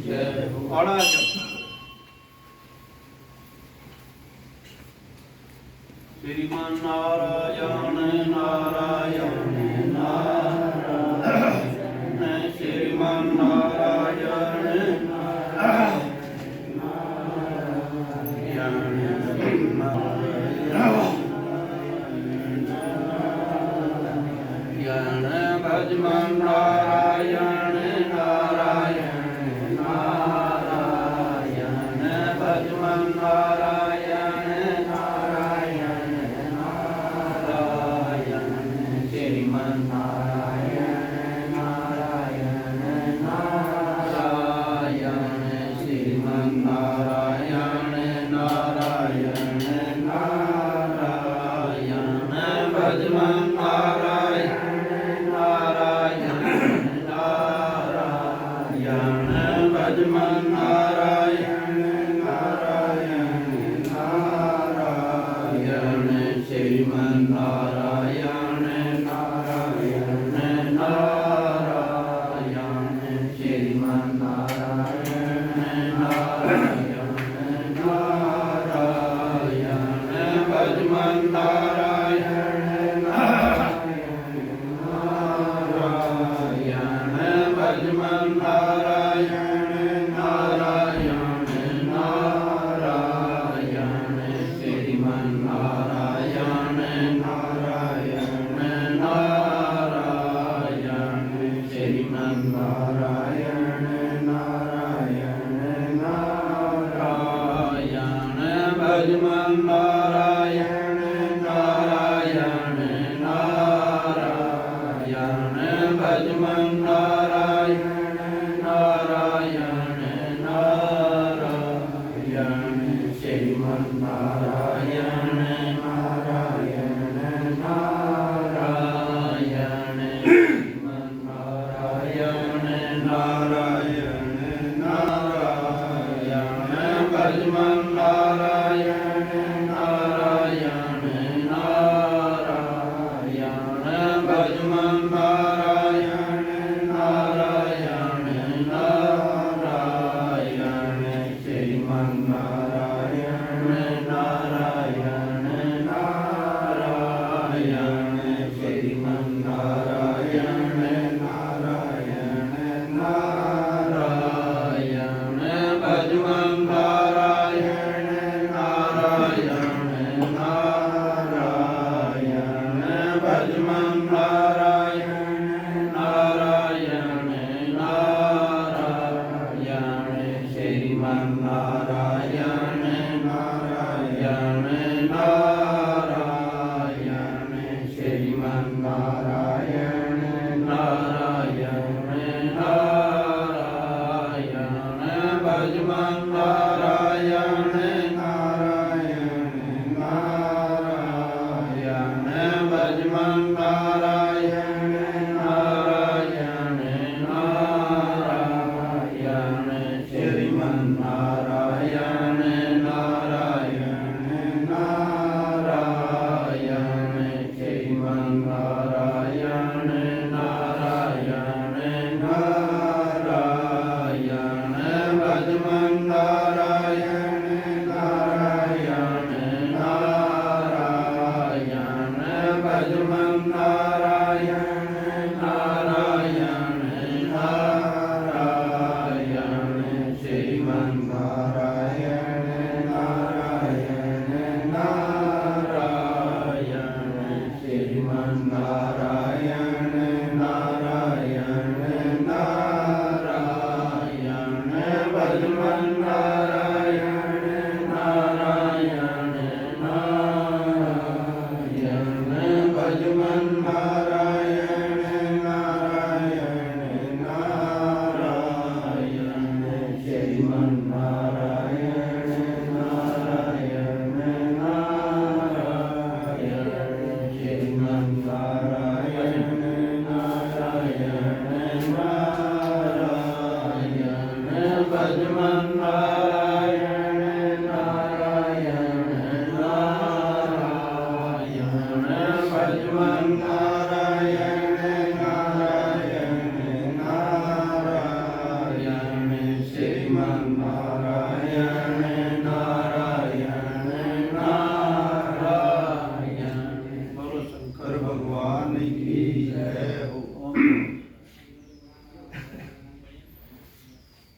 जय हो। आड़ा श्रीमान नारायण नारायण नारायण श्रीमान नारायण नारायण भजमान नारायण नारायण नारायण भजमान नारायण नारायण नारायण श्रीमान नारायण नारायण नारायण श्रीमान नारायण नारायण नारायण भजमान नारायण नारायण नारायण भजमान नारायण नारायण नारायण श्रीमान नारायण नारायण नारायण श्रीमान नारायण नारायण नारायण भजमान नारायण नारायण भजमान नारायण नारायण नारायण श्रीमान नारायण नारायण नारायण श्रीमान नारायण नारायण नारायण भजमान नारायण नारायण नारायण भजमान नारायण नारायण नारायण श्रीमान नारायण नारायण नारायण श्रीमान नारायण नारायण नारायण भजमान नारायण नारायण नारायण भजमान नारायण नारायण नारायण श्रीमान नारायण नारायण नारायण श्रीमान नारायण नारायण नारायण भजमान नारायण नारायण नारायण भजमान नारायण नारायण नारायण श्रीमान नारायण नारायण नारायण श्रीमान नारायण नारायण नारायण भजमान नारायण नारायण नारायण भजमान नारायण नारायण नारायण श्रीमान नारायण नारायण नारायण श्रीमान नारायण नारायण नारायण भजमान नारायण नारायण नारायण भजमान नारायण नारायण नारायण श्रीमान नारायण नारायण नारायण श्रीमान नारायण नारायण नारायण भजमान नारायण नारायण नारायण भजमान नारायण नारायण नारायण श्रीमान नारायण नारायण नारायण श्रीमान नारायण नारायण नारायण भजमान नारायण नारायण नारायण भजमान नारायण नारायण नारायण श्री नारायण नारायण नारायण। बोलो शंकर भगवान की जय हो।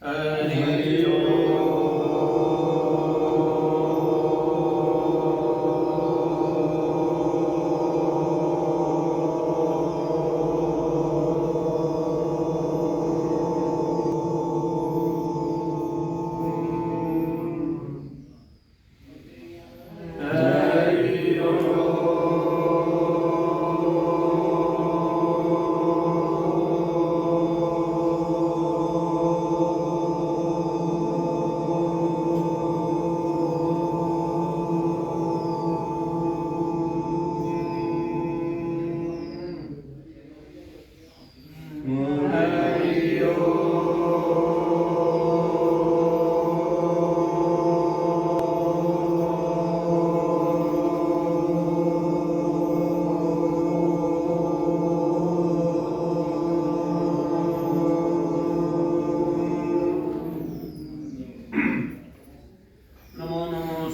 हरि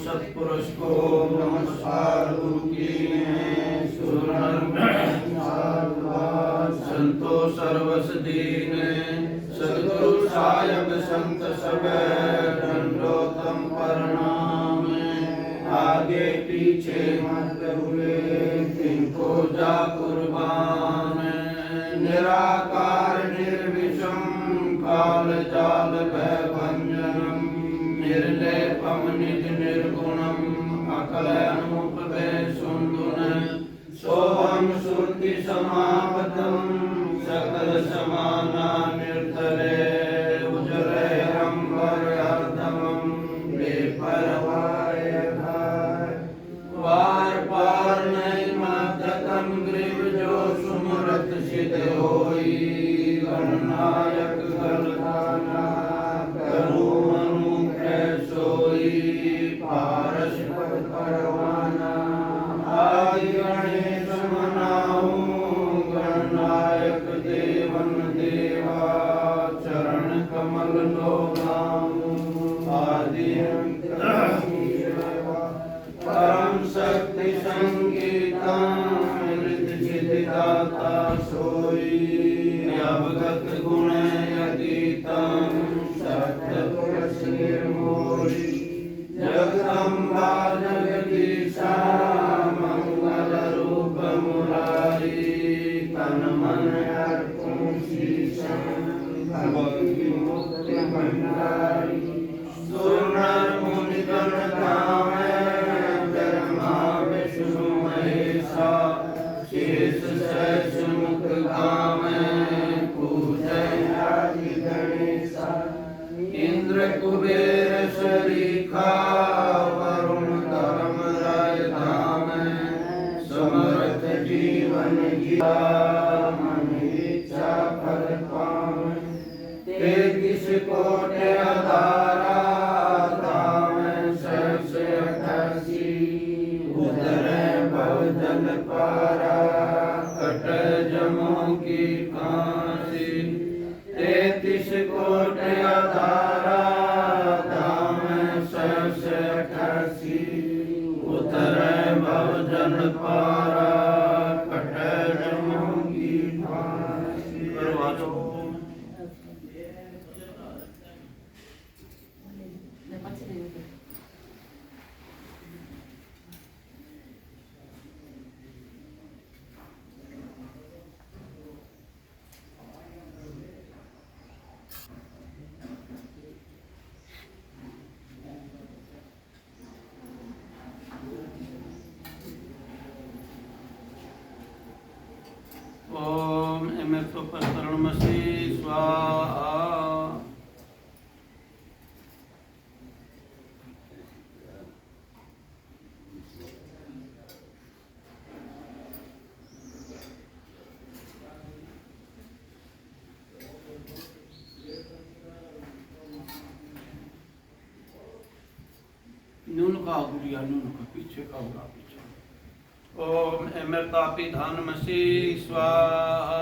सत्पुरुष को नमस्कार गुरु की संतो सर्वस दीन सद्गुरु सायक संत सब दंडोतम प्रणाम। आगे पीछे मत हुए तिनको जा कुर्बान। निराकार निर्विषम काल जाल भयभंजनम निर्लेपम निज निर्गुणम अकलयनुपते सुन्दुन सोहम श्रुति समापतम सकल समाना निर्तले उजरे अम्बर अर्धमम बेपरवाय वार पार नहीं मध्यतम ग्रीव जो सुमरत सिद्ध होई। गणनायक गलधाना करू मनु सोई पारस पद परवाना। आदि गणेश मनाऊं गणनायक देवन देवा चरण कमल लोगाऊं। आदि अंत परम शक्ति संगीता मृत चिदिदाता सोई। अवगत गुण अतीतम सत्य निर्मोही। जगदम्बा जगदीशा मंगल रूप मुरारी। तन मन अर्पण शीशम भक्ति मुक्ति भंडारी। सुर नर मुनि गण गावे ब्रह्मा विष्णु महेशा। शेष सहस्र मुख गावे पूजय आदि गणेशा। इंद्र कुबेर शरीखा वरुण धर्म राय धाम। समर्थ जीवन गीता मन इच्छा फल पावे। 33 कोटि अधारा धाम सहस्र 88। उतरे भव जल पारा कट जमों की कांसी। 33 कोटि अधारा धाम सहस्र 88। उतरे भव जल पारा कट जमों की कांसी। ओम एमएसोपस्तरणमसि स्वाहा। नून का गुड़िया नून का पीछे का होगा पीछे। ओम अमृतापिधानमसि स्वाहा।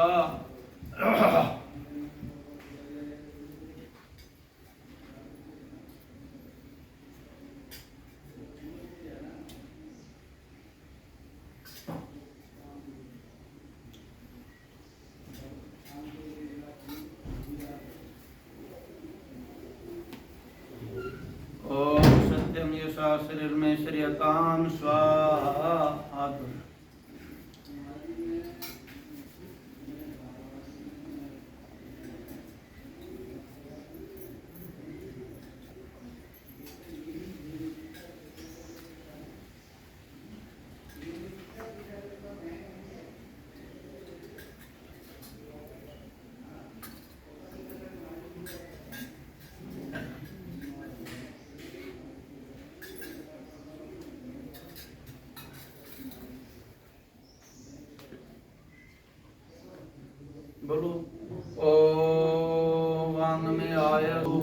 सा शरीर में श्रियताम स्वाहा। हाथ बोलो। ओम वांग में आयस्तु,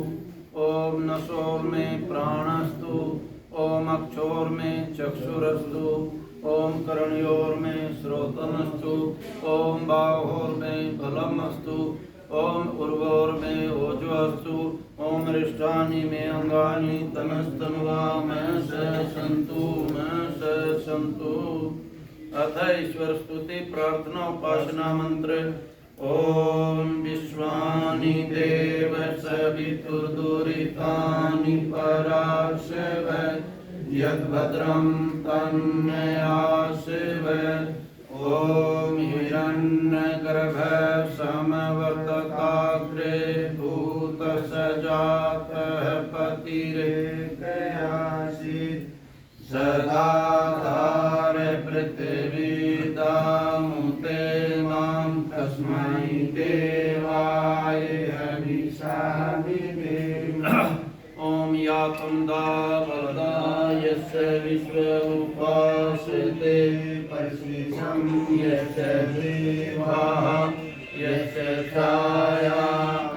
ओम नसोर में प्राणस्तु, ओम अक्षोर में चक्षुरस्तु, ओम करणयोर में श्रोतमस्तु, ओम बाहोर में बलमस्तु, ओम उर्वोर में ओजोस्तु, ओम रिष्ठानि में अंगानि तनस्तनुवा में स सन्तु। अथ ईश्वर स्तुति प्रार्थना उपासना मंत्र। ओम विश्वानि देव सवितुर्दुरितानि पराशिव यद्भद्रं तन्नयाशिव। ओम हिरण्यगर्भ समवर्तकाग्रे भूतसजातः पतिरेकयासीत् सदाधार पृथिवीदामुते मां तस्मै देवाय हविषामि देवा। ओम यातुंदा वरदा यस्य विश्व उपासते परिशिषं यस्य देवाः यस्य छाया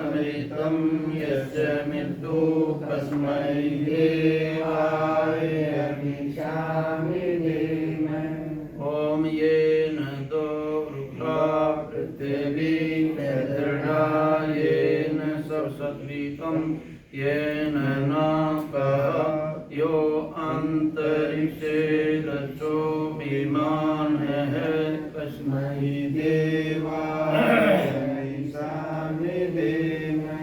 अमृतं यस्य मृत्यु तस्मै देवाय हविषामि देवा। ओम येन दो रुद्रा पृथिवी दृढ़ा येन सरस्वतीकं येन नाकः यो अंतरिक्षे रचो विमानः तस्मै देवाय हविषामि देवा।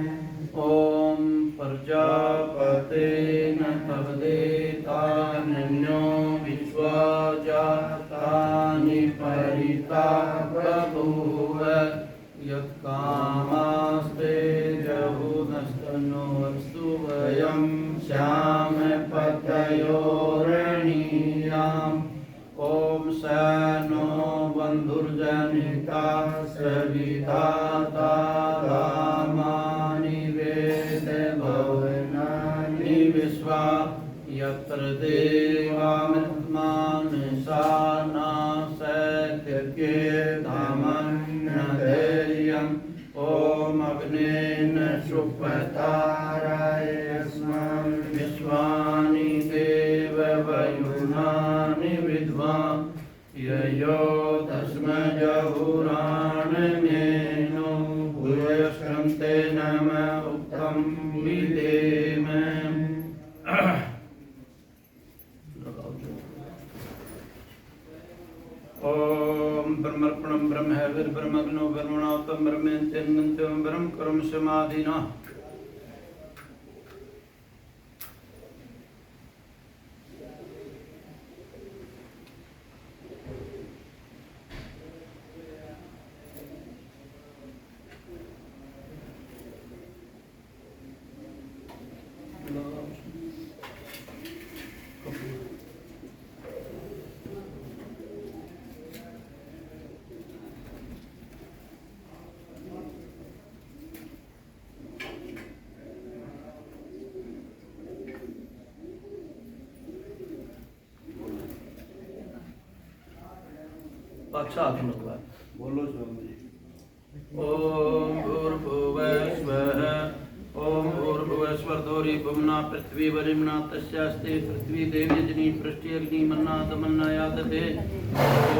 ओम प्रजापतेन तवदेतान्यो विश्वा जातानि परिता बभूव यत्कामास्ते जहुनस्तनोऽस्तु वयं श्याम पतयोरणीयाम्। ओम सनो बन्धुर्जनिता सविधाता रामानि वेद भवनानि विश्वा यत्र देवामृतमानसा सत्यके धामन्न धैर्यम्। ओम अग्नेन शुभताराय अस्मान् विश्वानि देव वयुनानि विद्वां ययो तस्मजहुराणमेनो भूयस्कन्ते नम उक्तं विदेम। ओम ब्रह्मर्पणं ब्रह्म ब्रह्मग्नो ब्रह्मणात्म ब्रह्मेत्यन्त्यं ब्रह्म कर्म समाधिना। अच्छा हाथ लगवा बोलो स्वामी जी। ओम भूर्भुवस्वः ओम भूर्भुवस्वर धोरी भुवना पृथ्वी वरिमना तस्यास्ते पृथ्वी देवजनी पृष्टि अग्नि मन्ना तमन्ना यादते।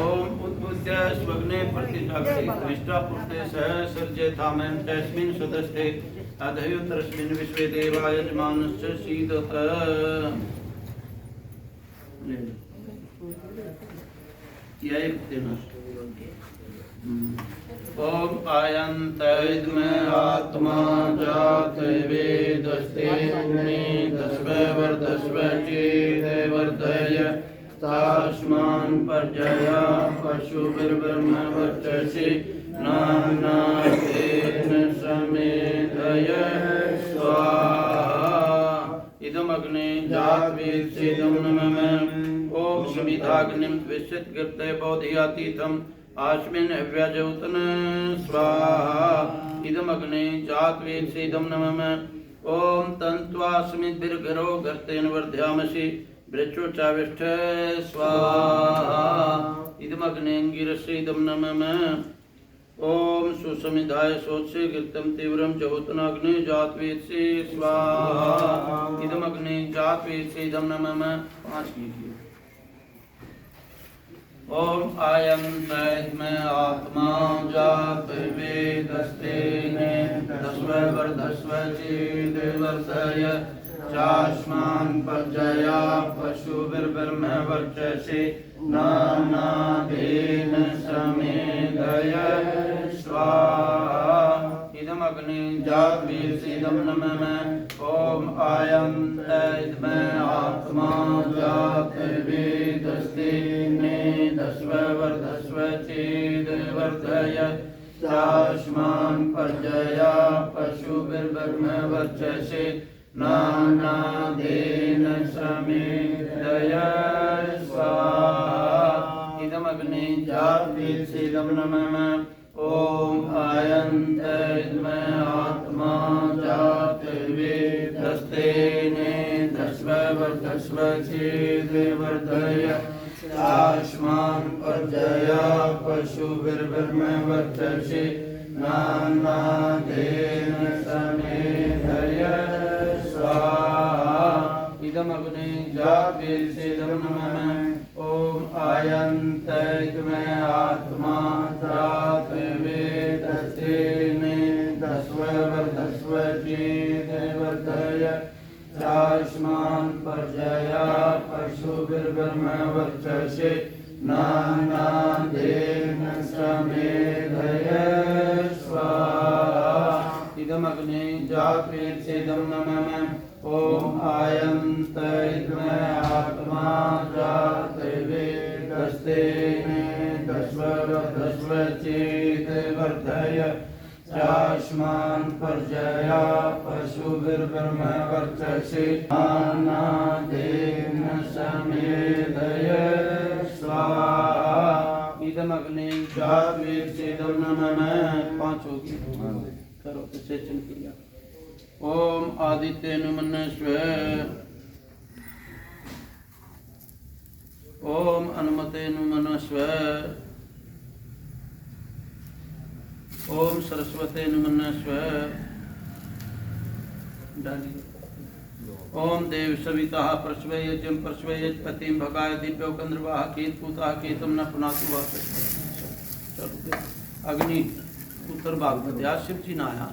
ओम उद्भुत्य स्वग्ने प्रतिजागते विष्टा पुष्टे सह सर्जे थामेन तस्मिन् सदस्ते अधयुतरस्मिन् विश्वे देवा यजमानश्च सीदत। ओम आयन्तैद्मे आत्मा जात वेदस्ते मे दस्व वर्धस्व चेत् पर्जया पशुभिर्ब्रह्मवर्चसि नानातेन समेधय स्वाहा इदम अग्ने जातवेत्सेदं नमः ओम समिधाग्निं विश्चित कीर्तय बोधयातीतम् आस्मिन् अव्यजौतन स्वाहा इदम अग्ने जातवेत्सेदं नमः ओम तन्त्वास्मिद्भिर्गरो गर्तेन वर्धयामसि वृक्षोच्चाविष्ठ स्वाहा इदम अग्ने गिरसेदं नमः ओम सुसमिधाय सोत्से कीर्तम तीव्रम जहोतनाग्ने जातवेत्से स्वाहा इदम अग्ने जातवेत्सेदं नमः 5 कीजिए ओम आयं तैत्मय आत्मा जात वेदस्तेने दस्व वर्धस्व चेद्वर्धय चास्मान् पर्जया पशुभिर्ब्रह्मवर्चसि नानादेन समेधय स्वाहा इदम अग्ने जातवेत्सेदं नमः ओम आयं तैत्मय आत्मा जात वेदस्तेने दस्व वर्धस्व चेद्वर्धय चास्मान् पर्जया पशुभिर्ब्रह्मवर्चसि नानादेन समेधय स्वाहा इदम अग्ने जातवेत्सेदं नमः ओम आयं तैत्मय आत्मा जात वेदस्तेने दस्व वर्धस्व चेद्वर्धय चास्मान् पर्जया पशुभिर्ब्रह्मवर्चसि नानादेन समेधय स्वाहा इदम अग्ने जातवेत्सेदं नमः ओम आयं तैत्मय आत्मा जात वेदस्तेने दस्व वर्धस्व चेद्वर्धय चास्मान् पर्जया पशुभिर्ब्रह्मवर्चसि नानादेन समेधय स्वाहा इदम अग्ने जातवेत्सेदं नमः ओम आयं तैत्मय आत्मा जात वेदस्तेने दस्व वर्धस्व चेद्वर्धय चास्मान् पर्जया पशुभिर्ब्रह्मवर्चसि नानादेन समेधय स्वाहा इदम अग्ने जातवेत्सेदं नमः 5 होगी करो तो सेचन किया ओम आदित्येन मनस्व ओम अनुमतेन मनस्व ओम सरस्वतेन मनस्व ओम देव सविता प्रश्वय यजम प्रश्वय पतिम भगाय दिव्यो कंद्रवाह केत पुता केतम न पुनातु वास अग्नि उत्तर भाग में शिव जी नाया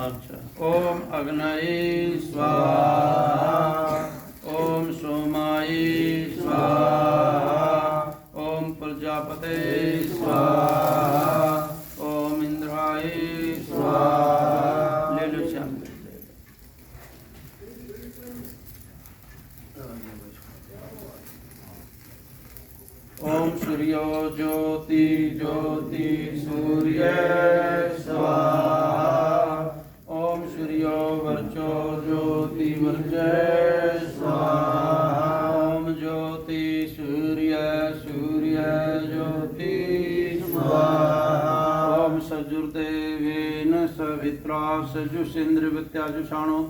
अच्छा ओम अग्नये स्वाहा ओम सोमाय स्वाहा ओम प्रजापते स्वाहा ओम इंद्राय स्वाहा ले लो श्याम ओम सूर्यो ज्योति ज्योति सूर्य स्वाहा ओम सूर्यो वर्चो ज्योति वर्च स्वाहा ओम ज्योति सूर्य सूर्य ज्योति स्वाहा ओम सजुर्देवेन सवित्रा सजुषेन्द्र वित्याजुषाणो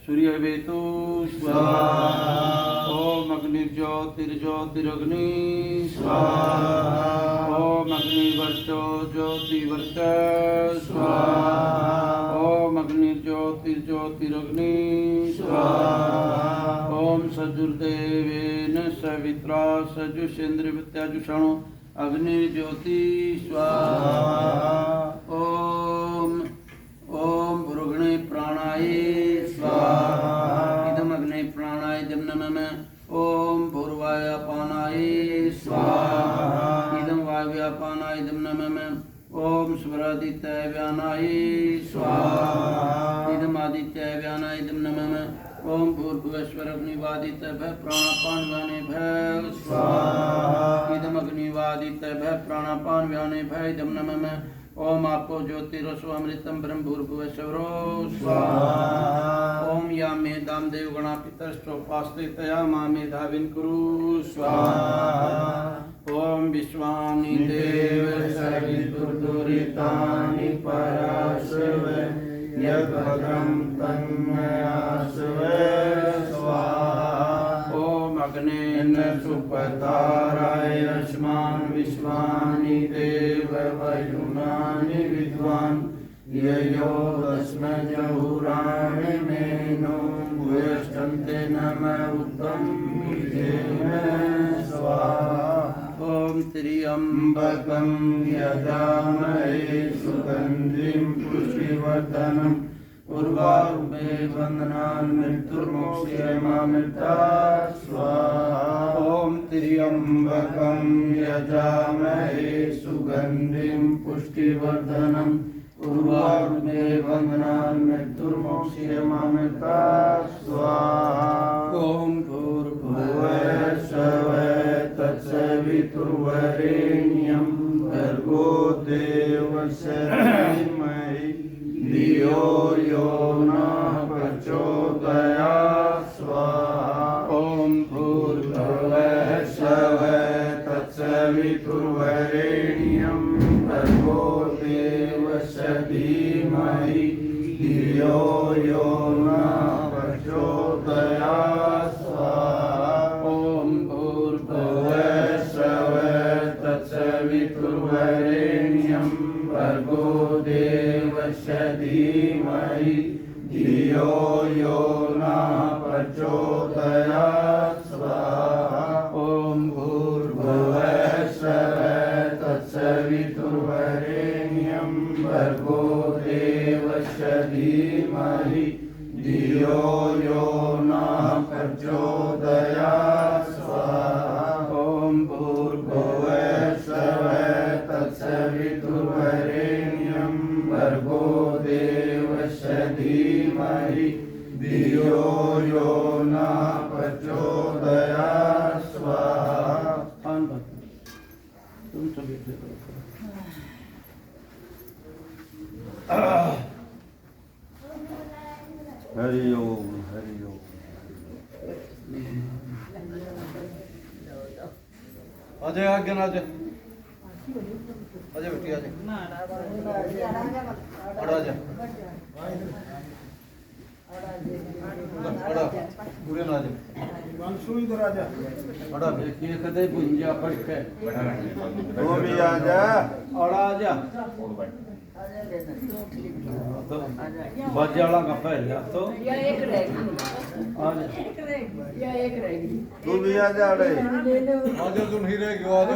सूर्य वेतु स्वाहा ओम अग्निर्ज्योतिर्ज्योतिरग्नि स्वाहा ओम अग्निवर्चो ज्योतिवर्च स्वाहा ओम अग्निर्ज्योतिर्ज्योतिरग्नि स्वाहा ओम सजुर्देवेन सवित्रा सजुषेन्द्र वित्याजुषाणो अग्निर्ज्योति स्वाहा ओम ओम भृगणे प्राणाय स्वाहा इदम अग्ने प्राणाय इदम नमः ओम भूर्वायापानाय स्वाहा इदम वायव्यापानाय इदम नमः ओम सुभरादित्याय व्यानाय स्वाहा इदम आदित्याय व्यानाय इदम नमः ओम भूर्भुवस्वर अग्निवादित भय प्राणापान व्याने भय स्वाहा इदम अग्निवादित भय प्राणापान व्याने भय इदम नमः ओम आपो ज्योतिरसो अमृतम ब्रह्म भूर्भुवस्वरो स्वाहा ओम या मे दामदेव गणापितश्चोपास्ते तया मा मेधाविन कुरु स्वाहा ओम विश्वानि देव सवितुर्दुरितानि पराशव यद्भद्रं तन्मयास्वे स्वाहा ओम अग्नेन सुपताराय अस्मान् विश्वानि देव वयुनानि विद्वान् ययो तस्मै जहुराणि मेनो भूयश्चन्ते नमः उद्धं विजेन स्वाहा ओम त्र्यंबकं यजामहे सुगन्धिं पुष्टिवर्धनम् उर्वारुकमे वन्दनान् मृत्युर्मोक्षयमामृतात् स्वाहा ओम त्र्यंबकं यजामहे सुगन्धिं पुष्टिवर्धनम् उर्वारुकमे वन्दनान् मृत्युर्मोक्षयमामृतात् स्वाहा ओम भूर्भुवः स्वः तत्सवितुर्वरेण्यं भर्गो देवस्य धीमहि धियो यो नः प्रचोदयात् स्वाहा ओम भूर्भुवः स्वः तत्सवितुर्वरेण्यं भर्गो देवस्य धीमहि धियो यो नः प्रचोदयात् स्वाहा ओम भूर्भुवः स्वः तत्सवितुर्वरेण्यं भर्गो देवस्य धीमहि धियो यो नः प्रचोदयात् स्वाहा ओम भूर्भुवः स्वः तत्सवितुर्वरेण्यं भर्गो देवस्य धीमहि धियो यो नः प्रचोदयात् स्वाहा ओम भूर्भुवः स्वः तत्सवितुर्वरेण्यं भर्गो देवस्य धीमहि धियो यो नः प्रचोदयात् स्वाहा तुम सभी हरि ओम हरि ओम अजय आज्ञा अजय अजय बेटी अजय बड़ा अजय बड़ा पूरे ना अजय बड़ा देखिए कदे गुंजा पड़ के तू भी आजा और आजा बच्चे वाला का पहले तो या एक रहेगी आजा या एक रहेगी तू भी आजा रे आजा तुम ही रहेगी आजा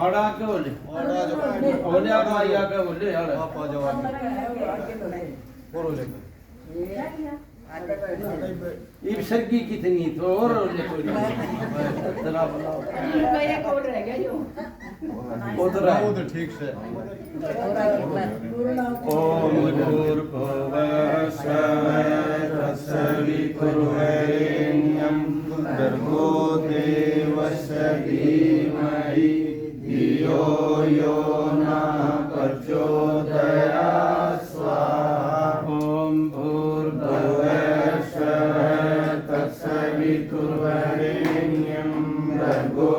और आके बोले बोले आप आइए आके बोले यार आप आ जाओ और हो जाएगा ये सर्गी कितनी तो और ले कोई जरा बनाओ एक और रह गया जो उधर वो तो ठीक से ओम भूर्भुवः स्वः तत्सवितुर्वरेण्यं भर्गो देवस्य धीमहि धियो यो नः प्रचोदयात् स्वाहा ओम भूर्भुवः स्वः तत्सवितुर्वरेण्यं भर्गो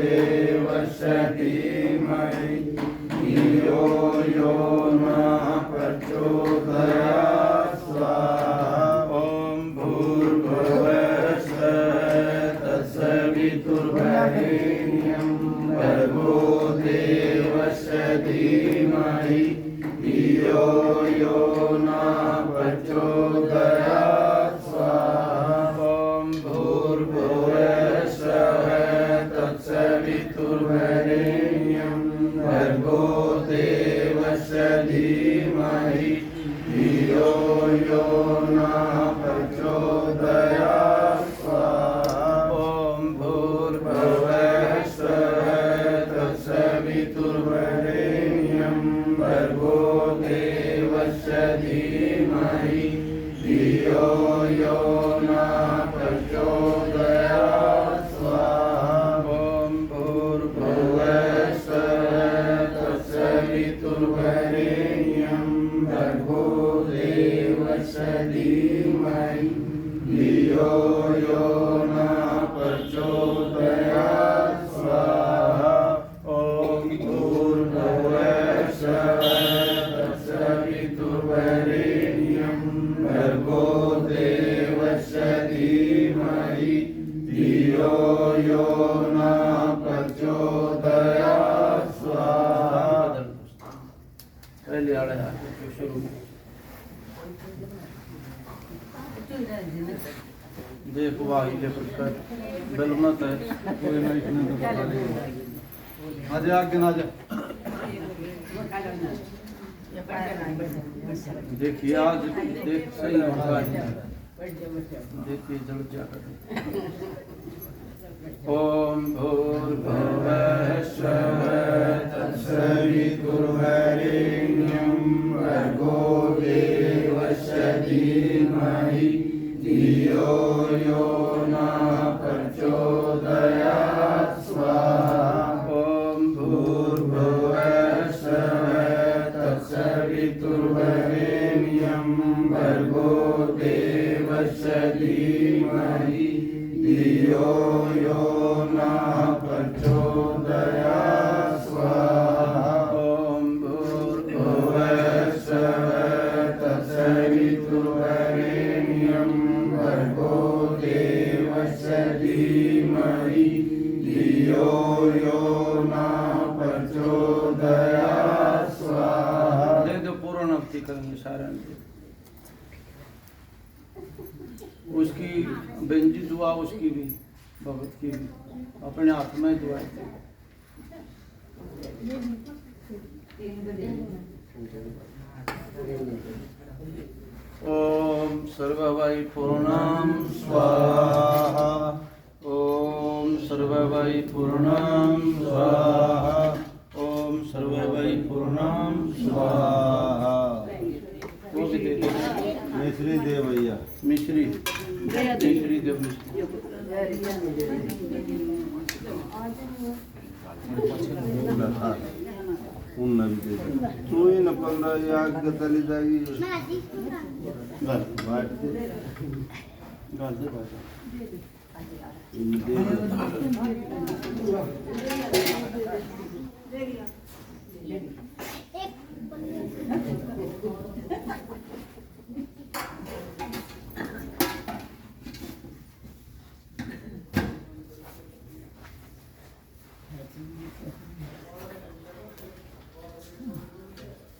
देवस्य धीमहि धियो यो नः प्रचोदयात् स्वाहा ओम भूर्भुवः स्वः तत्सवितुर्वरेण्यं भर्गो देवस्य धीमहि धियो यो नः प्रचोदयात् स्वाहा ओम भूर्भुवः स्वः तत्सवितुर्वरेण्यं भर्गो देवस्य धीमहि धियो यो नः प्रचोदयात् स्वाहा ओम भूर्भुवः स्वः तत्सवितुर्वरेण्यं भर्गो देवस्य धीमहि धियो धियो यो न प्रचोदयात् स्वाहा ॐ भूर्भुवस्सुः तत्सवितुर्वरेण्यं भर्गो देवस्य धीमहि धियो यो न प्रचोदयात् स्वाहा ॐ भूर्भुवस्सुः तत्सवितुर्वरेण्यं भर्गो देवस्य धीमहि धियो यो न प्रचोदयात् स्वाहा पहले आड़े शुरू देखो वाही ले पर बेलमत है कोई नहीं इसने तो बता दिया आजा आगे ना जा देखिए आज देख सही होगा देखिए जल जाकर ओम भूर्भुवः स्वः तत्सवितुर्वरेण्यं भर्गो देवस्य धीमहि धियो यो न प्रचोदयात् स्वाहा ॐ भूर्भुवः स्वः तत्सवितुर्वरेण्यं भर्गो देवस्य धीमहि धियो यो न प्रचोदयात् स्वाहा ॐ भूर्भुवः स्वः तत्सवितुर्वरेण्यं भर्गो देवस्य धीमहि धियो यो न प्रचोदयात् स्वाहा दे दो पूर्ण अवधि करेंगे सारा उसकी बेंजी दुआ उसकी भी भगत की भी अपने हाथ में दुआ ओम सर्ववै पूर्णं स्वाहा ओम सर्ववै पूर्णं स्वाहा ओम सर्ववै पूर्णं स्वाहा वो भी दे दो मिश्री दे भैया मिश्री मिश्री दो मिश्री उन भी दे दे तू ही न 15 याद के तली जागी बस बात दे गाल दे भाई दे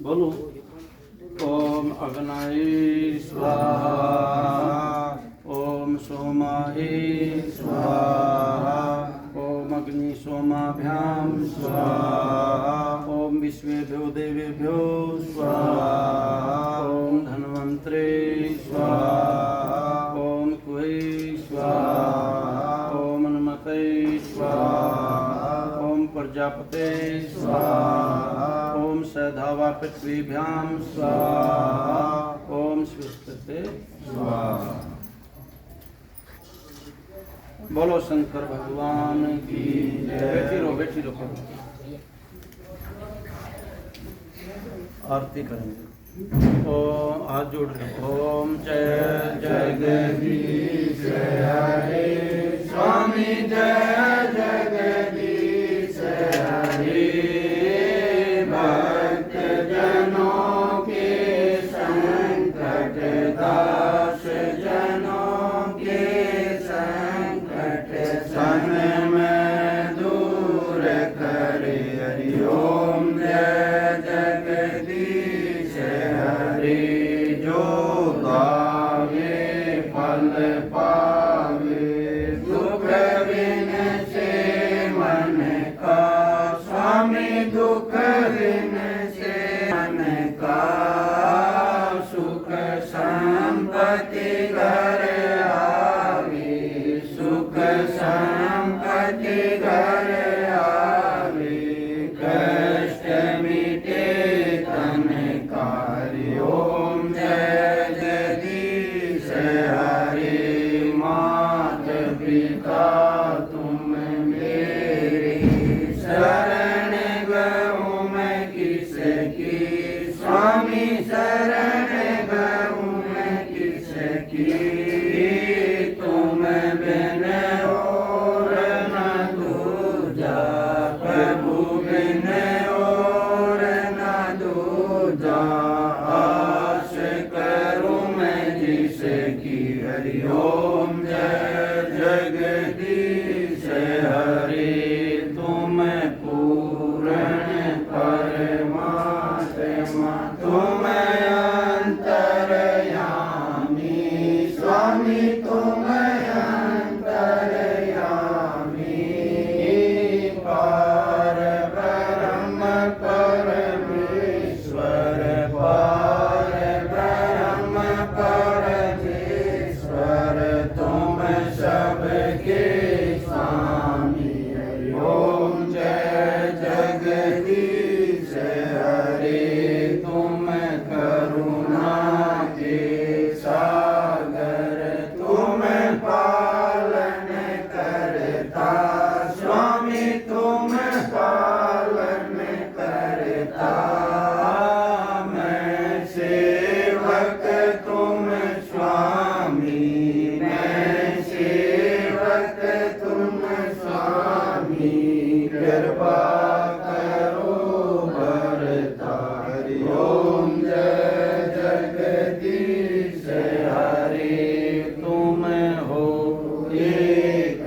बोलो ओम अग्नाय स्वाहा ओम सोमाय स्वाहा ओम अग्नि सोमाभ्यां स्वाहा ओम विश्वेभ्यो देवेभ्यो स्वाहा ओम धन्वंतरे स्वाहा ओम कुहे स्वाहा ओम हनुमते स्वाहा ओम प्रजापते स्वाहा ओम सधावा पृथ्वीभ्यां स्वाहा ओम स्वस्थते स्वाहा बोलो शंकर भगवान की जय बैठी रहो आरती करेंगे ओ हाथ जोड़ लो ओम जय जगदीश हरे स्वामी जय जगदीश हरे भक्त जनों के संकट दास जनों के संकट सन में दूर करे हरि ओम जय जगदीश हरे जो गावे फल पावे दुख बिन से मन का स्वामी दुख बिन से मन का सुख संपत्ति घर आवे सुख संपत्ति घर आवे कष्ट मिटे तन कार्य ओम जय जगदीश जगदीश की हरि ओम जय जगदीश हरि तुम पूर्ण परमात्मा तुम अंतर्यामी स्वामी तुम अंतर्यामी पार ब्रह्म परमेश्वर पार ब्रह्म परमेश्वर तुम सबके स्वामी हरि ओम जय जगदीश हरे तुम करुणा के सागर तुम पालन करता स्वामी तुम पालन करता मैं सेवक तुम स्वामी मैं सेवक तुम स्वामी कृपा करो भरता हरि ओम जय जगदीश हरे तुम हो एक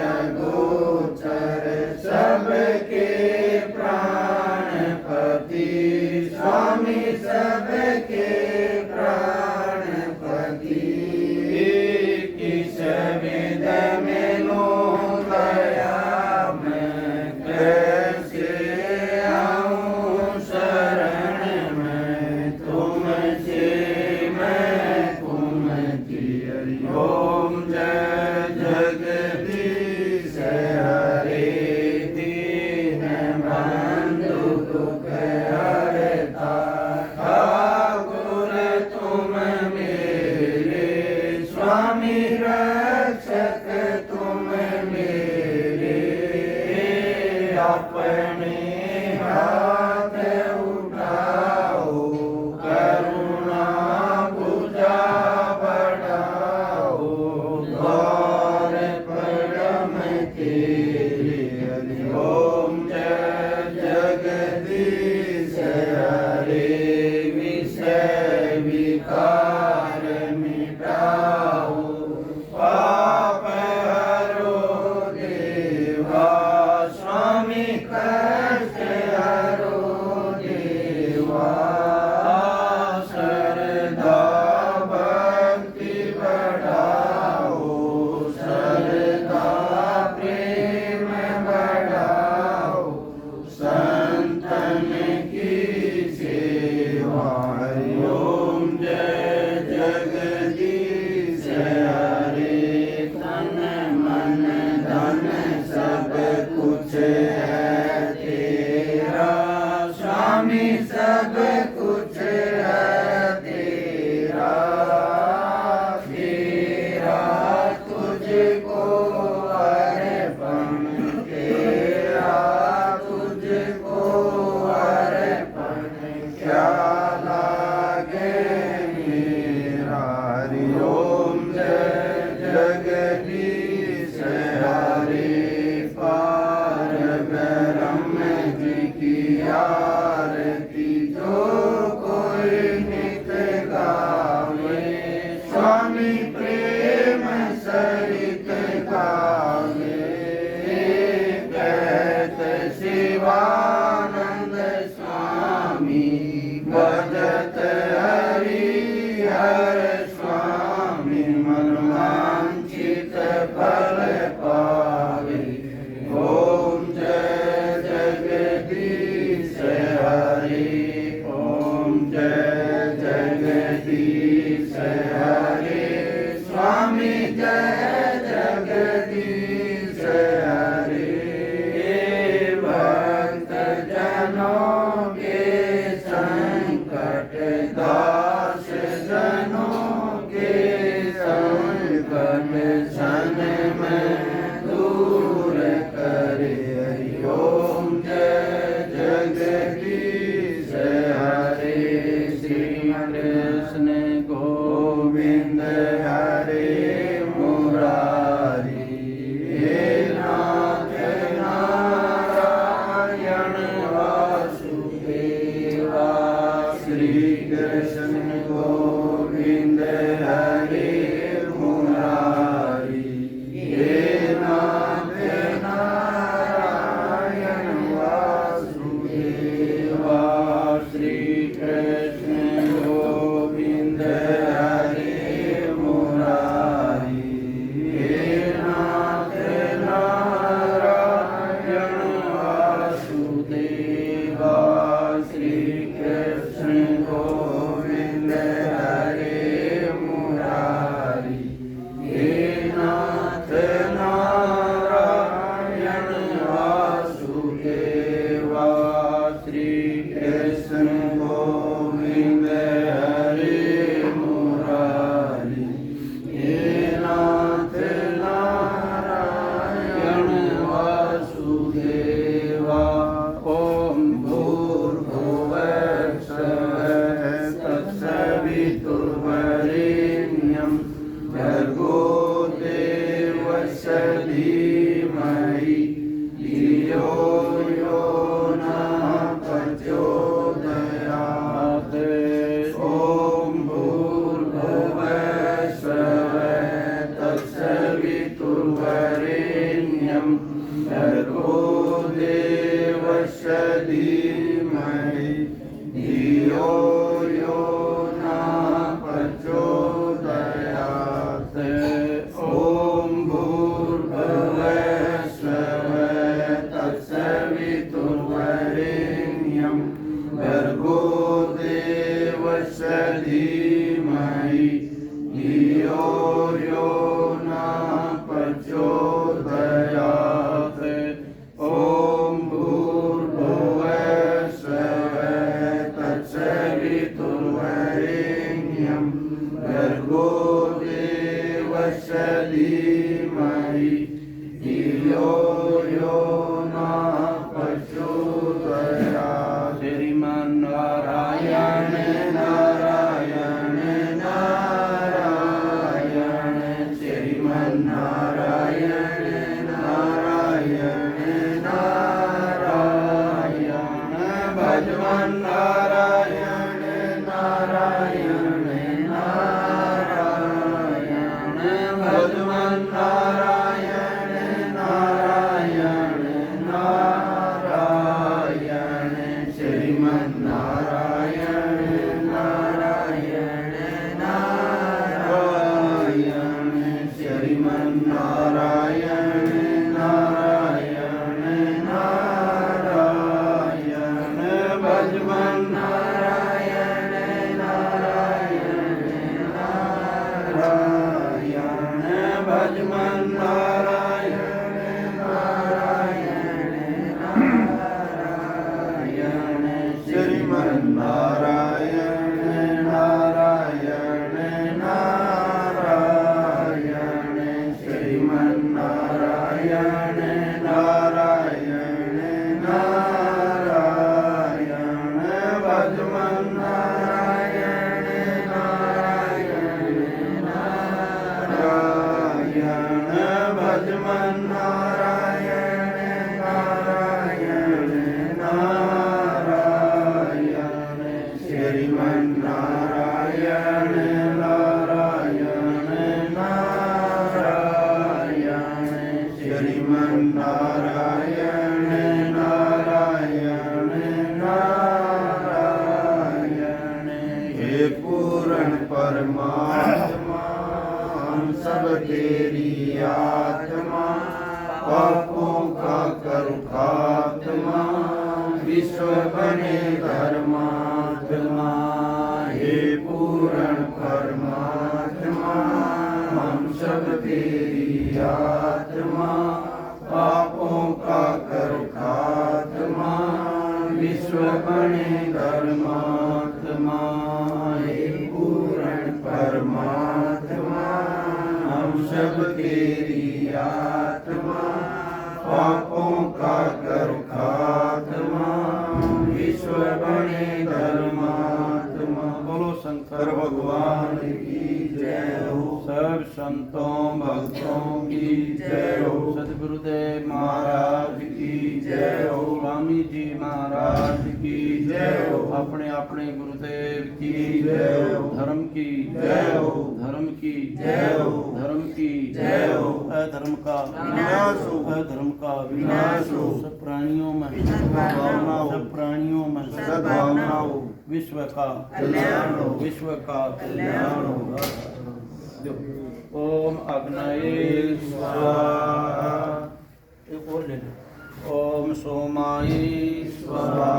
अगोचर सबके प्राणपति स्वामी सबके प्राणपति किस विध में लो गया मैं कैसे आऊं शरण में तुमसे मैं तुमकी हरि ओम जय जगदीश हरे दीन बंधु दुख हरता ठाकुर तुम मेरे स्वामी रक्षक तुम मेरे अपने हाथ उठाओ करुणा पूजा बढ़ाओ गौर परम तेरे हरि ओम जय जगदीश हरे विषय विकार मिटाओ देवस्य धीमहि धियो यो नः प्रचोदयात्। श्रीमन्नारायण नारायण नारायण श्रीमन्नारायण नारायण नारायण भजमन नारायण नारायण नारायण भजमन नारायण नारायण नारायण श्रीमन्नारायण नारायण नारायण श्रीमन्नारायण नारायण नारायण भजमन नारायण नारायण नारायण भजमन नारायण नारायण नारायण श्रीमन्नारायण नारायण नारायण श्रीमन्नारायण नारायण नारायण भजमन नारायण नारायण नारायण भजमन नारायण नारायण नारायण श्रीमन्नारायण नारायण नारायण श्रीमन्नारायण नारायण नारायण। हे पूर्ण परमात्मा हम सब तेरी आत्मा पापों का करू खात्मा विश्व बने धर्मात्मा। हे पूर्ण परमात्मा हम सब तेरी आत्मा पापों का करू खात्मा विश्व बने धर्मात्मा। हे पूर्ण परमात्मा हम सब तेरी आत्मा पापों का करू खात्मा विश्व बने धर्मात्मा। बोलो शंकर भगवान की जय हो। सब संतों भक्तों की जय हो। सद्गुरुदेव महाराज की जय हो। स्वामी जी महाराज की जय हो। अपने अपने गुरुदेव की जय हो। धर्म की जय हो। धर्म की जय हो। धर्म की जय हो। अधर्म का विनाश हो। अधर्म का विनाश हो। सब प्राणियों में सद्भावना हो। सब प्राणियों में सद्भावना हो। विश्व का कल्याण हो। विश्व का कल्याण हो। ओम अग्नये स्वाहा। एक और ले लो। ओम सोमाय स्वाहा।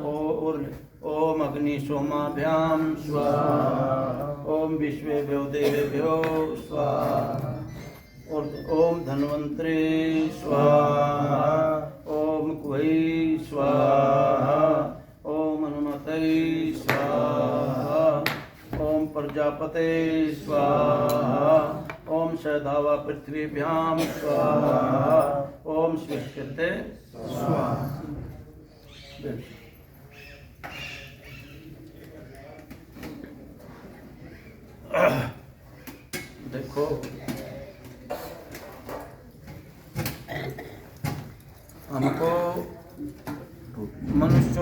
और ले। ओम अग्नि सोमाभ्याम स्वाहा। ओम विश्वेभ्यो देवेभ्यो स्वाहा। और ओम धन्वंतरे स्वाहा। ओम कुवै स्वाहा। ओम हनुमते स्वाहा। ओम प्रजापते स्वाहा। ओम सदावा पृथ्वीभ्याम स्वाहा। ओम स्विष्यते स्वाहा। देखो हमको मनुष्य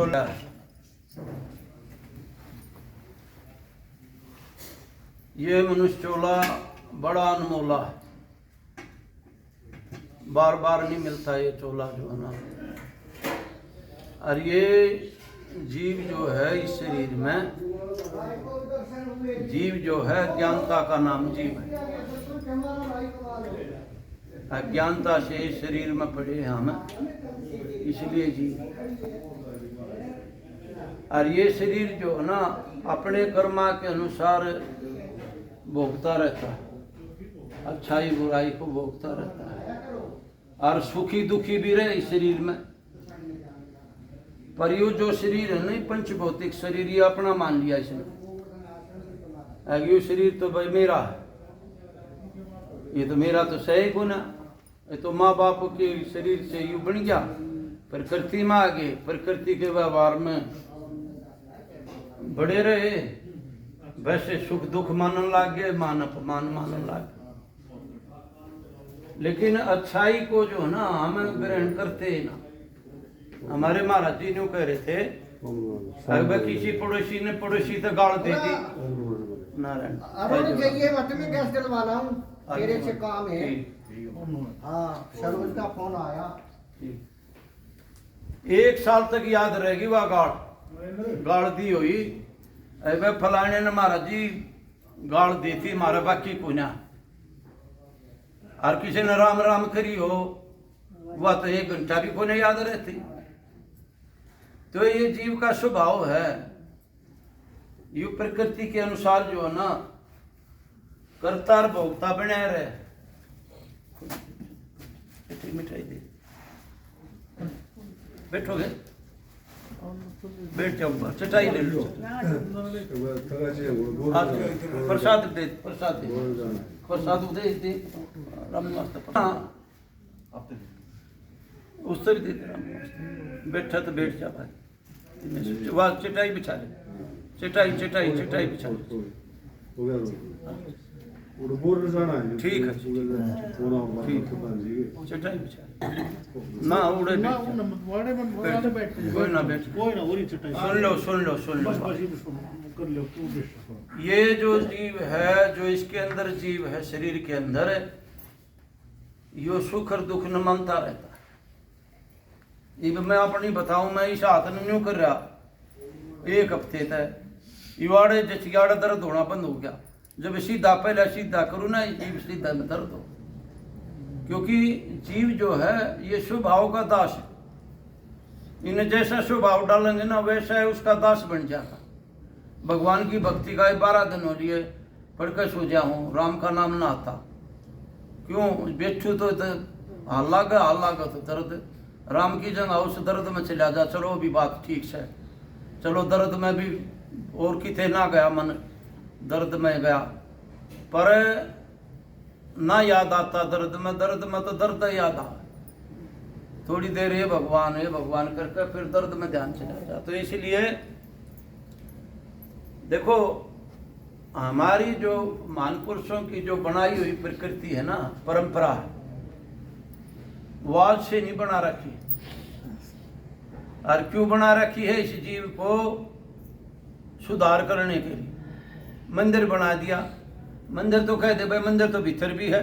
ये मनुष्योला बड़ा अनमोला है, बार बार नहीं मिलता ये चोला जो है ना। और ये जीव जो है इस शरीर में, जीव जो है ज्ञानता का नाम जीव है। अज्ञानता से इस शरीर में पड़े हैं हम, इसलिए जीव। और ये शरीर जो है ना अपने कर्मा के अनुसार भोगता रहता है, अच्छाई बुराई को भोगता रहता है, और सुखी दुखी भी रहे इस शरीर में। पर ये जो शरीर है नहीं पंच भौतिक शरीर, ये अपना मान लिया इसने। ये शरीर तो भाई मेरा है, ये तो मेरा तो सही गुना, ये तो माँ बाप के शरीर से यू बन गया, प्रकृति में आ गए, प्रकृति के व्यवहार में बड़े रहे, वैसे सुख दुख मानने लग गए, मान अपमान मानने लग गए। लेकिन अच्छाई को जो ना हम ग्रहण करते ही ना। हमारे महाराज जी ने कह रहे थे, अगर किसी पड़ोसी ने पड़ोसी तो गाड़ दे दी, नारायण अरुण चाहिए मत में गैस डलवाना हूँ, तेरे से काम है। हाँ सरोज का फोन आया। 1 साल तक याद रहेगी वह गाड़ दी हुई। अबे फलाने ने महाराज जी गाड़ दी थी, हमारा बाकी को ना, और किसी ने राम राम करी हो, वह तो 1 घंटा भी को नहीं याद रहती। तो ये जीव का स्वभाव है, यू प्रकृति के अनुसार जो है ना करता और भोगता बने रहे। मिठाई दे, बैठोगे, बैठ जाओ, चटाई ले लो, प्रसाद दे, प्रसाद दे, प्रसाद दे राम वास्ते, उस तरह दे राम। बैठा तो बैठ जा भाई, वहाँ चटाई बिछा ले, चटाई चटाई चटाई बिछा ले, ठीक है, चटाई बिछा ना उड़े, कोई ना बैठ, सुन लो। ये जो जीव है, जो इसके अंदर जीव है, शरीर के अंदर है, यो सुख और दुख न मानता रहता है। ये मैं अपनी बताऊं, मैं इस हाथ में न्यू कर रहा 1 हफ्ते तक इवाड़े जचियाड़ा दर्द होना बंद हो गया। जब सीधा पहले सीधा करूँ ना, जीव सीधा में दर्द हो, क्योंकि जीव जो है ये स्वभाव का दास है। इन्हें जैसा स्वभाव डालेंगे ना वैसा है उसका दास बन जाता। भगवान की भक्ति का 12 दिन हो लिए पढ़ कर सो जाऊँ, राम का नाम ना आता, क्यों बैठू तो हाल लागा तो दर्द, राम की जगह उस दर्द में चला जा, चलो अभी बात ठीक है, चलो दर्द में भी और किथे ना गया, मन दर्द में गया, पर ना याद आता दर्द में तो दर्द याद आ, थोड़ी देर ये भगवान करके फिर दर्द में ध्यान चला जाता। तो इसलिए देखो, हमारी जो महान पुरुषों की जो बनाई हुई प्रकृति है ना, परंपरा है, वो आज से नहीं बना रखी। और क्यों बना रखी है? इस जीव को सुधार करने के लिए मंदिर बना दिया। मंदिर तो कह दे भाई, मंदिर तो भीतर भी है,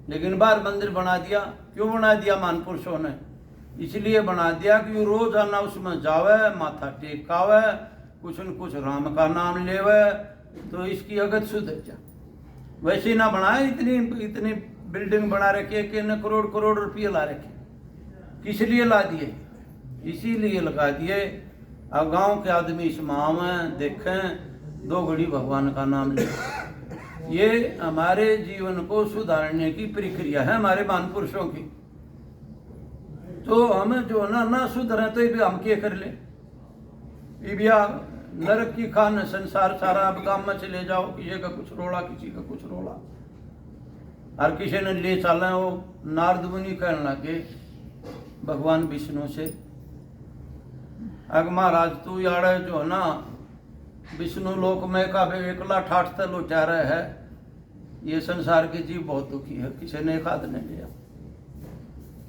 लेकिन बाहर मंदिर बना दिया। क्यों बना दिया? महान पुरुषों ने इसलिए बना दिया कि रोजाना उसमें जावे, माथा टेकावे, कुछ न कुछ राम का नाम लेवे, तो इसकी अगत सुधर जा। वैसे ना बनाए, इतनी बिल्डिंग बना रखी है कि न करोड़ रुपये ला रखे। किस लिए ला दिए? इसीलिए लगा दिए अब गांव के आदमी इस माह में देखें 2 घड़ी भगवान का नाम ले। ये हमारे जीवन को सुधारने की प्रक्रिया है हमारे महान पुरुषों की। तो हम जो ना सुधरे तो ये भी हम क्या कर ले, ये भी नरक की खान संसार सारा। अब काम में चले जाओ, किसी का कुछ रोला, किसी का कुछ रोला, हर किसी ने ले चला। वो नारद मुनि कहने लगे भगवान विष्णु से, अग महाराज तू यार जो है ना विष्णु लोक में का एकला ठाठ तल उठा रहे है, ये संसार के जीव बहुत दुखी है, किसी ने खाद नहीं लिया।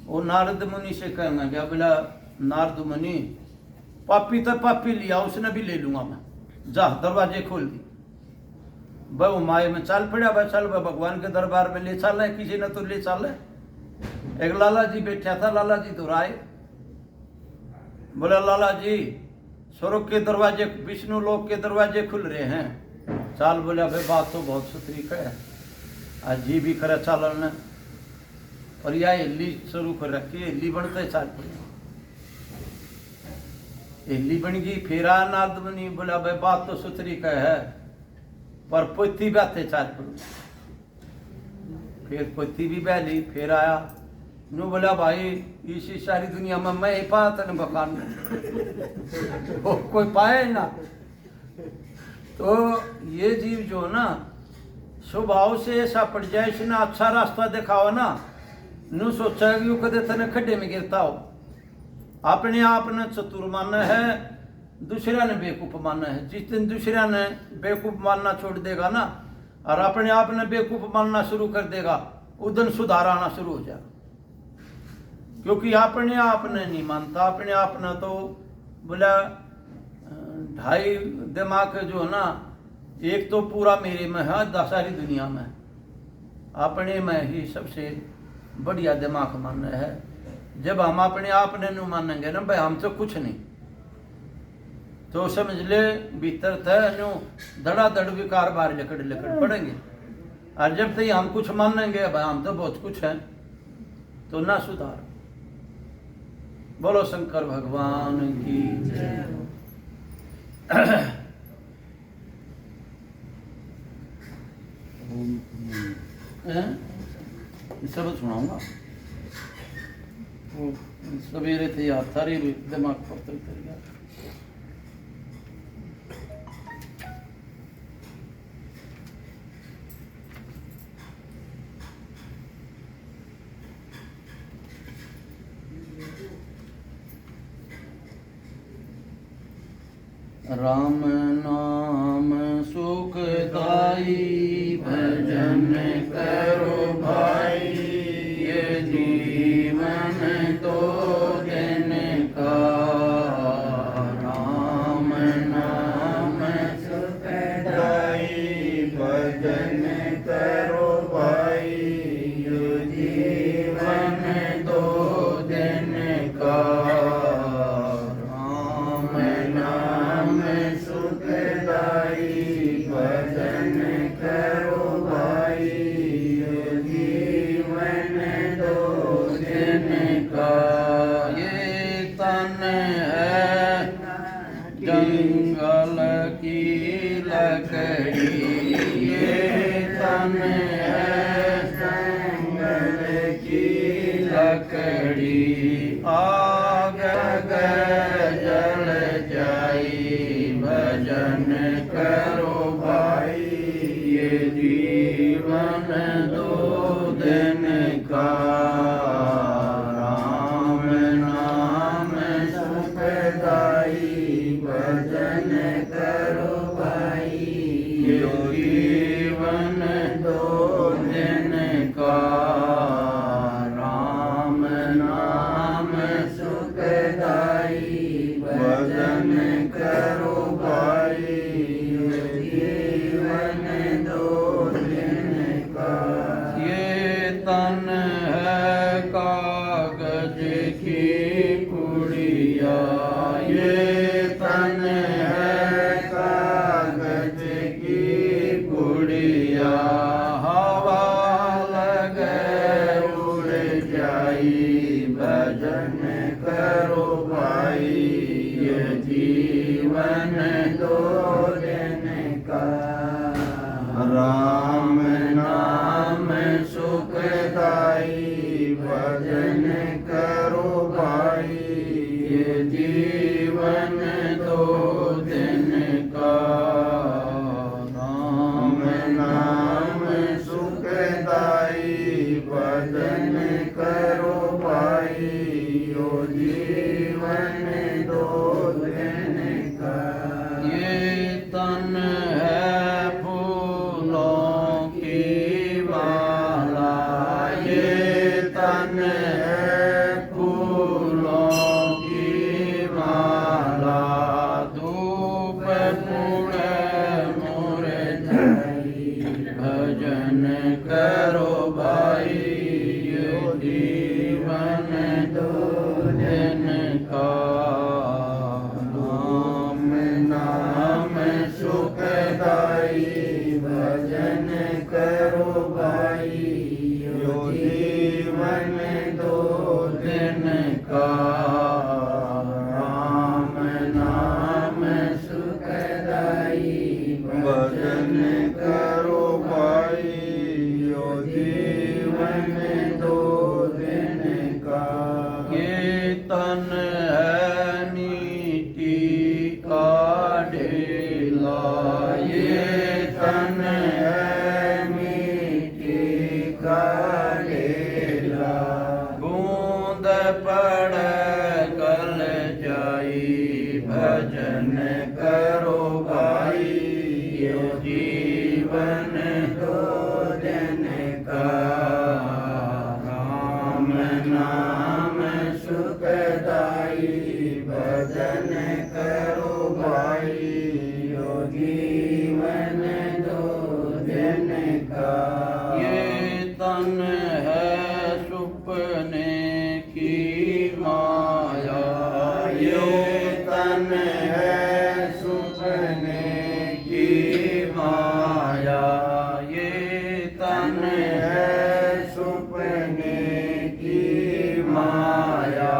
वो नारद मुनि से कहना गया, बोला नारद मुनि पापी तो पापी लिया, उसने भी ले लूंगा मैं, जा दरवाजे खोल दी। बहु माए में चाल पड़ा, भाई चल भगवान के दरबार में ले चल है, किसी ने तो ले चल है। एक लाला जी बैठा था, लाला जी तो राय बोला लाला जी स्वर्ग के दरवाजे, विष्णु लोक के दरवाजे खुल रहे हैं, चाल। बोला भाई बात तो बहुत सुथरी है, आज जी भी करे चालन ने, और यह हिल्ली शुरू कर रखी, हिल्ली बनते चाल पड़े, हिल्ली बन गई। फिर आ नारद मुनि बोला भाई बात तो सुथरी है, पर पोती बातें चाल पड़ी। फिर पोती भी बहली, फिर आया नु बोला भाई इसी सारी दुनिया में मैं ही पाया तेन मकान में कोई पाए ना। तो ये जीव जो ना स्वभाव से ऐसा पड़ जाए, इसने अच्छा रास्ता दिखाओ ना, नु सोचा कि वो कदे तने खड्डे में गिरता हो। अपने आप ने चतुर माना है, दूसरा ने बेवकूफ माना है। जिस दिन दूसरा ने बेवकूफ मानना छोड़ देगा ना और अपने आप ने बेवकूफ मानना शुरू कर देगा, उस दिन सुधार आना शुरू हो जाएगा। क्योंकि अपने आप ने नहीं मानता, अपने आप ने तो बोला ढाई दिमाग जो है ना, एक तो पूरा मेरे में है, सारी दुनिया में, अपने में ही सबसे बढ़िया दिमाग मानना है। जब हम अपने आप ने नहीं मानेंगे ना भाई हम तो कुछ नहीं, तो समझ ले भीतर थे नो धड़ाधड़ विकार बाहर लकड़ लकड़ पड़ेंगे। और जब तक हम कुछ मानेंगे भाई हम तो बहुत कुछ हैं, तो ना सुधार। बोलो शंकर भगवान की जय। सब सुनाऊंगा, वो सवेरे थे याद सारी दिमाग पर तक कर गया। राम नाम सुखदाई भजन करो भाई, ये जीवन तो दिन का। राम नाम सुखदाई भजन करो भाई, ये जीवन दो दिन का। भजन करो भाई, जीवन दो दिन का। ये तन है जंगल की लकड़ी, ये तन है जंगल की लकड़ी। आग जल जाई भजन करो भाई, ये जीवन दो दिन का। राम नाम सुखदाई भजन करो भाई, ये जीवन दो दिन का। राम नाम सुखदाई भजन करो भाई, जीवन दो दिन का। ये तन है कागज की पुड़िया, ये तन है कागज की पुड़िया, हवा लगे उड़ जाई भजन करो भाई, ये जीवन दो दिन का। राम नाम सुखदाई भजन करो भाई, ये जीवन दो दिन का। राम नाम सुखदाई भजन करो भाई, यो जीवन दो दिन का। ये तन है फूलों की माला, ये तन है फूलों की माला। धूप पुड़े मुरझाई भजन करो भाई, ये जीवन दो दिन का। राम नाम सुखदाई भजन करो भाई, यो जीवन दो दिन का। राम नाम सुखदाई भजन करो भाई, यो दो दिन का राम नाम सुखदाई भजन करो भाई यो जीवन दो दिन का ये तन है सुपने की माया ये तन है सुपने की माया ये तन है सुपने की माया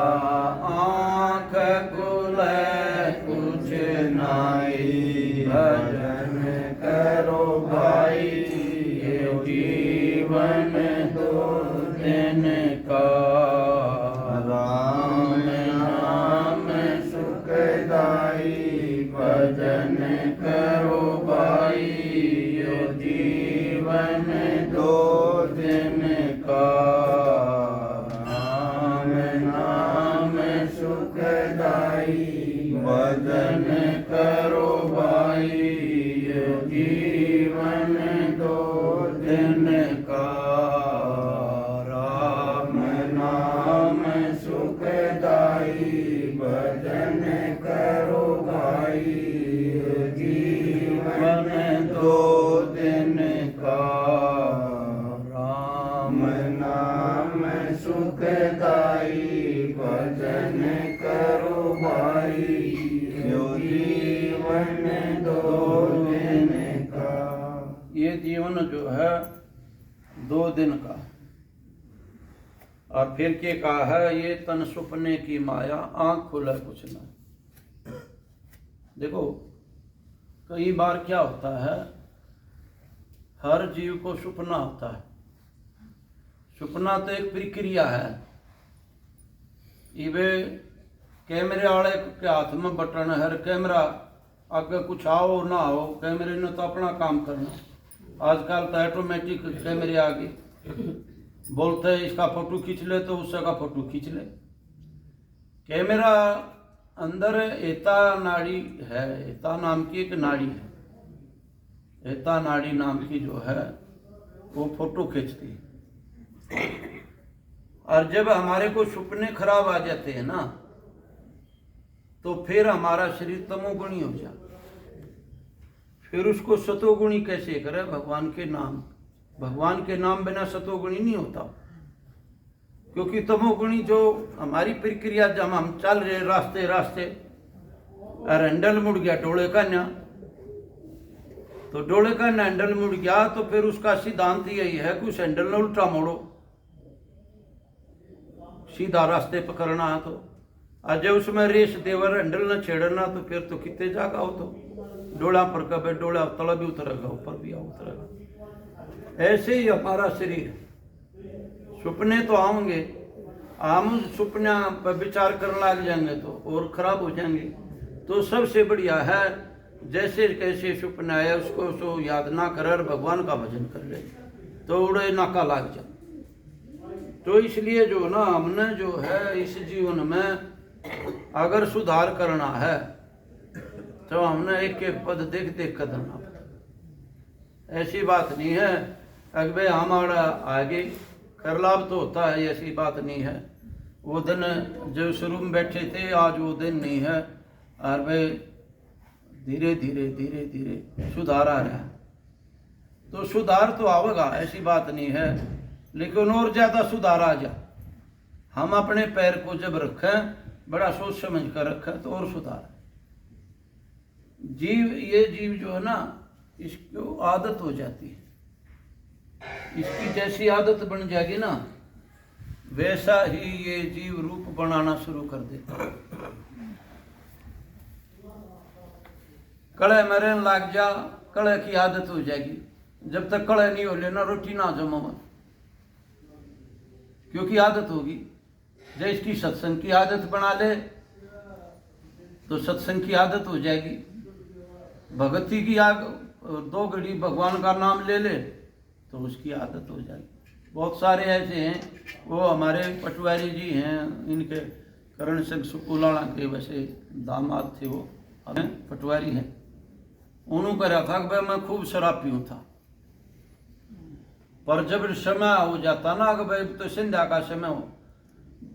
आँख खुले कुछ नाई भजन करो भाई ये जीवन दो दिन का राम नाम सुखदाई भजन करो भाई ये जीवन दो दिन का राम नाम सुखदाई भजन करो भाई ये जीवन दो दिन का राम नाम सुखदाई भजन करो भाई ये जीवन दो दिन का राम नाम सुखदाई भजन करो भाई यो जीवन दो दिन का ये जीवन जो है 2 दिन का और फिर के कहा है ये तन सुपने की माया आंख खुला कुछ ना देखो कई बार क्या होता है हर जीव को सुपना होता है सुपना तो एक प्रक्रिया है इवे कैमरे वाले के हाथ में बटन है कैमरा आगे कुछ आओ ना हो कैमरे ने तो अपना काम करना आजकल तो ऑटोमेटिक कैमरे आ गए बोलते हैं इसका फोटो खींच ले तो उसका का फोटो खींच ले कैमरा अंदर एता नाड़ी है एता नाम की एक नाड़ी है एता नाड़ी नाम की जो है वो फोटो खींचती है और जब हमारे को सपने खराब आ जाते हैं ना तो फिर हमारा शरीर तमोगुणी हो जाता फिर उसको सतोगुणी कैसे करे भगवान के नाम बिना सतोगुणी नहीं होता क्योंकि तमोगुणी जो हमारी प्रक्रिया जब हम चल रहे रास्ते रास्ते और हैंडल मुड़ गया डोले का ना तो डोले का हैंडल मुड़ गया तो फिर उसका सिद्धांत यही है कि उस हैंडल ने उल्टा मोड़ो सीधा रास्ते पकड़ना है तो और जब उसमें रेस देवर हैंडल न छेड़ना तो फिर तो कितने जागा हो तो डोला पर कब डोला तला भी उतरेगा ऊपर भी उतरेगा ऐसे ही हमारा शरीर सपने तो आएंगे हम सपना पर विचार करने लग जाएंगे तो और खराब हो जाएंगे तो सबसे बढ़िया है जैसे कैसे सपना है उसको सो याद ना कर भगवान का भजन कर ले तो उड़े नाका लग जाए तो इसलिए जो ना हमने जो है इस जीवन में अगर सुधार करना है तो हमने एक एक पद देख देख कर करना पड़ता ऐसी बात नहीं है अगर हमारा आगे कर लाभ तो होता है ऐसी बात नहीं है वो दिन जो शुरू में बैठे थे आज वो दिन नहीं है और वे धीरे धीरे धीरे धीरे सुधार आ रहा है तो सुधार तो आवेगा ऐसी बात नहीं है लेकिन और ज़्यादा सुधार आ जा हम अपने पैर को जब रखें बड़ा सोच समझ कर रखें तो और सुधार जीव ये जीव जो है ना इसको आदत हो जाती है इसकी जैसी आदत बन जाएगी ना वैसा ही ये जीव रूप बनाना शुरू कर देता कड़े मरने लग जा कड़े की आदत हो जाएगी जब तक कड़े नहीं हो लेना रोटी ना जमा क्योंकि आदत होगी जब इसकी सत्संग की आदत बना ले तो सत्संग की आदत हो जाएगी भगती की आग 2 घड़ी भगवान का नाम ले ले तो उसकी आदत हो जाएगी बहुत सारे ऐसे हैं वो हमारे पटवारी जी हैं इनके करण सिंह सुकुलाना के वैसे दामाद थे वो हमें पटवारी हैं उन्होंने कहा था कि भाई मैं खूब शराब पीऊँ था पर जब समय हो जाता ना कि भाई तो संध्या का समय हो,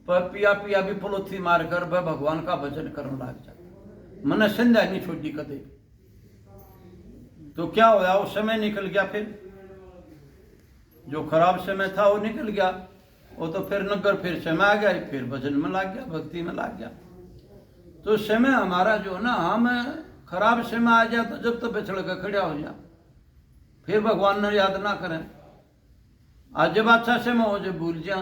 पर पिया पिया भी पलोथी मारकर वह भगवान का भजन करने लग जाता। मैंने संध्या नहीं छोड़ी कदे, तो क्या होया, वो समय निकल गया। फिर जो खराब समय था वो निकल गया, वो तो फिर नगर फिर समय आ गया, फिर भजन में लग गया, भक्ति में लग गया। तो समय हमारा जो ना, हम खराब समय आ जाए तो जब तो पिछड़ कर खड़ा हो जा, फिर भगवान ने याद ना करें। आज जब अच्छा समय हो जब भूल जा,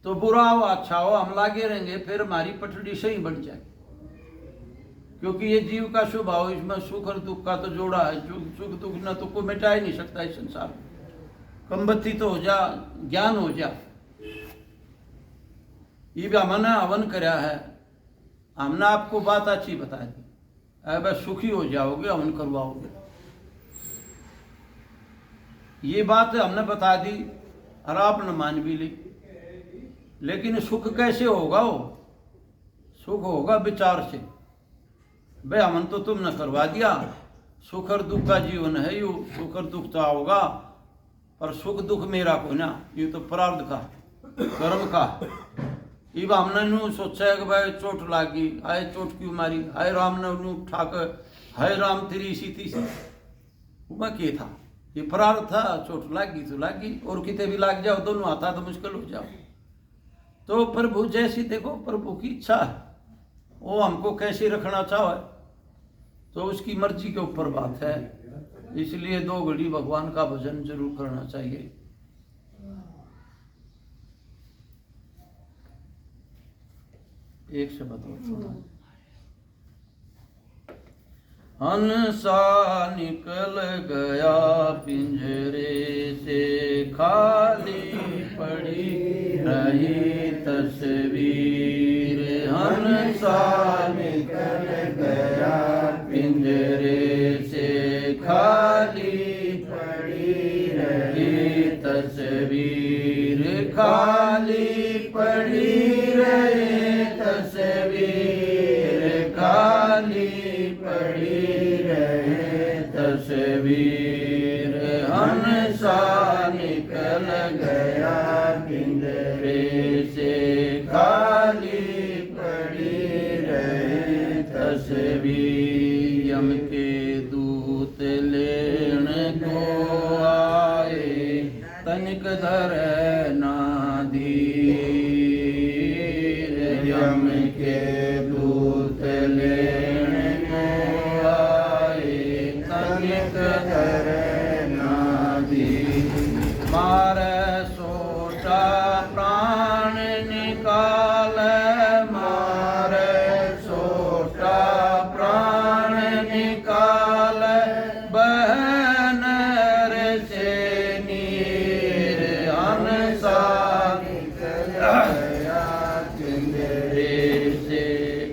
तो बुरा हो अच्छा हो हम लागे रहेंगे, फिर हमारी पटड़ी सही बन जाए। क्योंकि ये जीव का स्वभाव, इसमें सुख और दुख का तो जोड़ा है। सुख दुख न तो कोई मिटा ही नहीं सकता इस संसार में। कमबत्ती तो हो जा, ज्ञान हो जा। ये भी हमने हवन कराया है, हमने आपको बात अच्छी बता दी, अब सुखी हो जाओगे हवन करवाओगे। ये बात हमने बता दी और आपने मान भी ली, लेकिन सुख कैसे होगा? वो सुख होगा विचार से। भाई हमन तो तुमने करवा दिया, सुख और दुख का जीवन है यू, सुख और दुख तो होगा, पर सुख दुख मेरा को ना, ये तो प्रारब्ध का कर्म का। इब हमने नू सोचा कि भाई चोट लागी, आए चोट क्यों मारी, आए राम ने नू ठाक, हाय राम तेरी सीती सी, वह क्या था? ये प्रारब्ध था, चोट लागी तो लागी, और कितने भी लाग जाओ दोनों आता तो मुश्किल हो जाओ। तो प्रभु जैसी देखो, प्रभु की इच्छा है, वो हमको कैसे रखना चाहे, तो उसकी मर्जी के ऊपर बात है। इसलिए 2 घड़ी भगवान का भजन जरूर करना चाहिए। एक शब्द और, हंसा निकल गया पिंजरे से, खाली पड़ी रही तस्वीर। हंसा निकल गया पिंजरे से, खाली पड़ी रही तस्वीर। खाली पड़ी रही तस्वीर, खाली पड़ी रहे तस्वीर। हंसा निकल गया पिंजरे से, खाली पड़ी रहे तस्वीर। यम के दूत लेन को आए, तनिक धर ना धीर। यम के दूत लेन को आए, तनिक धर ना धीर। मारे सोचा प्राण निकाल, मारे सोचा प्राण निकाल, बहन से नीर। हंसा निकल गया पिंजरे से,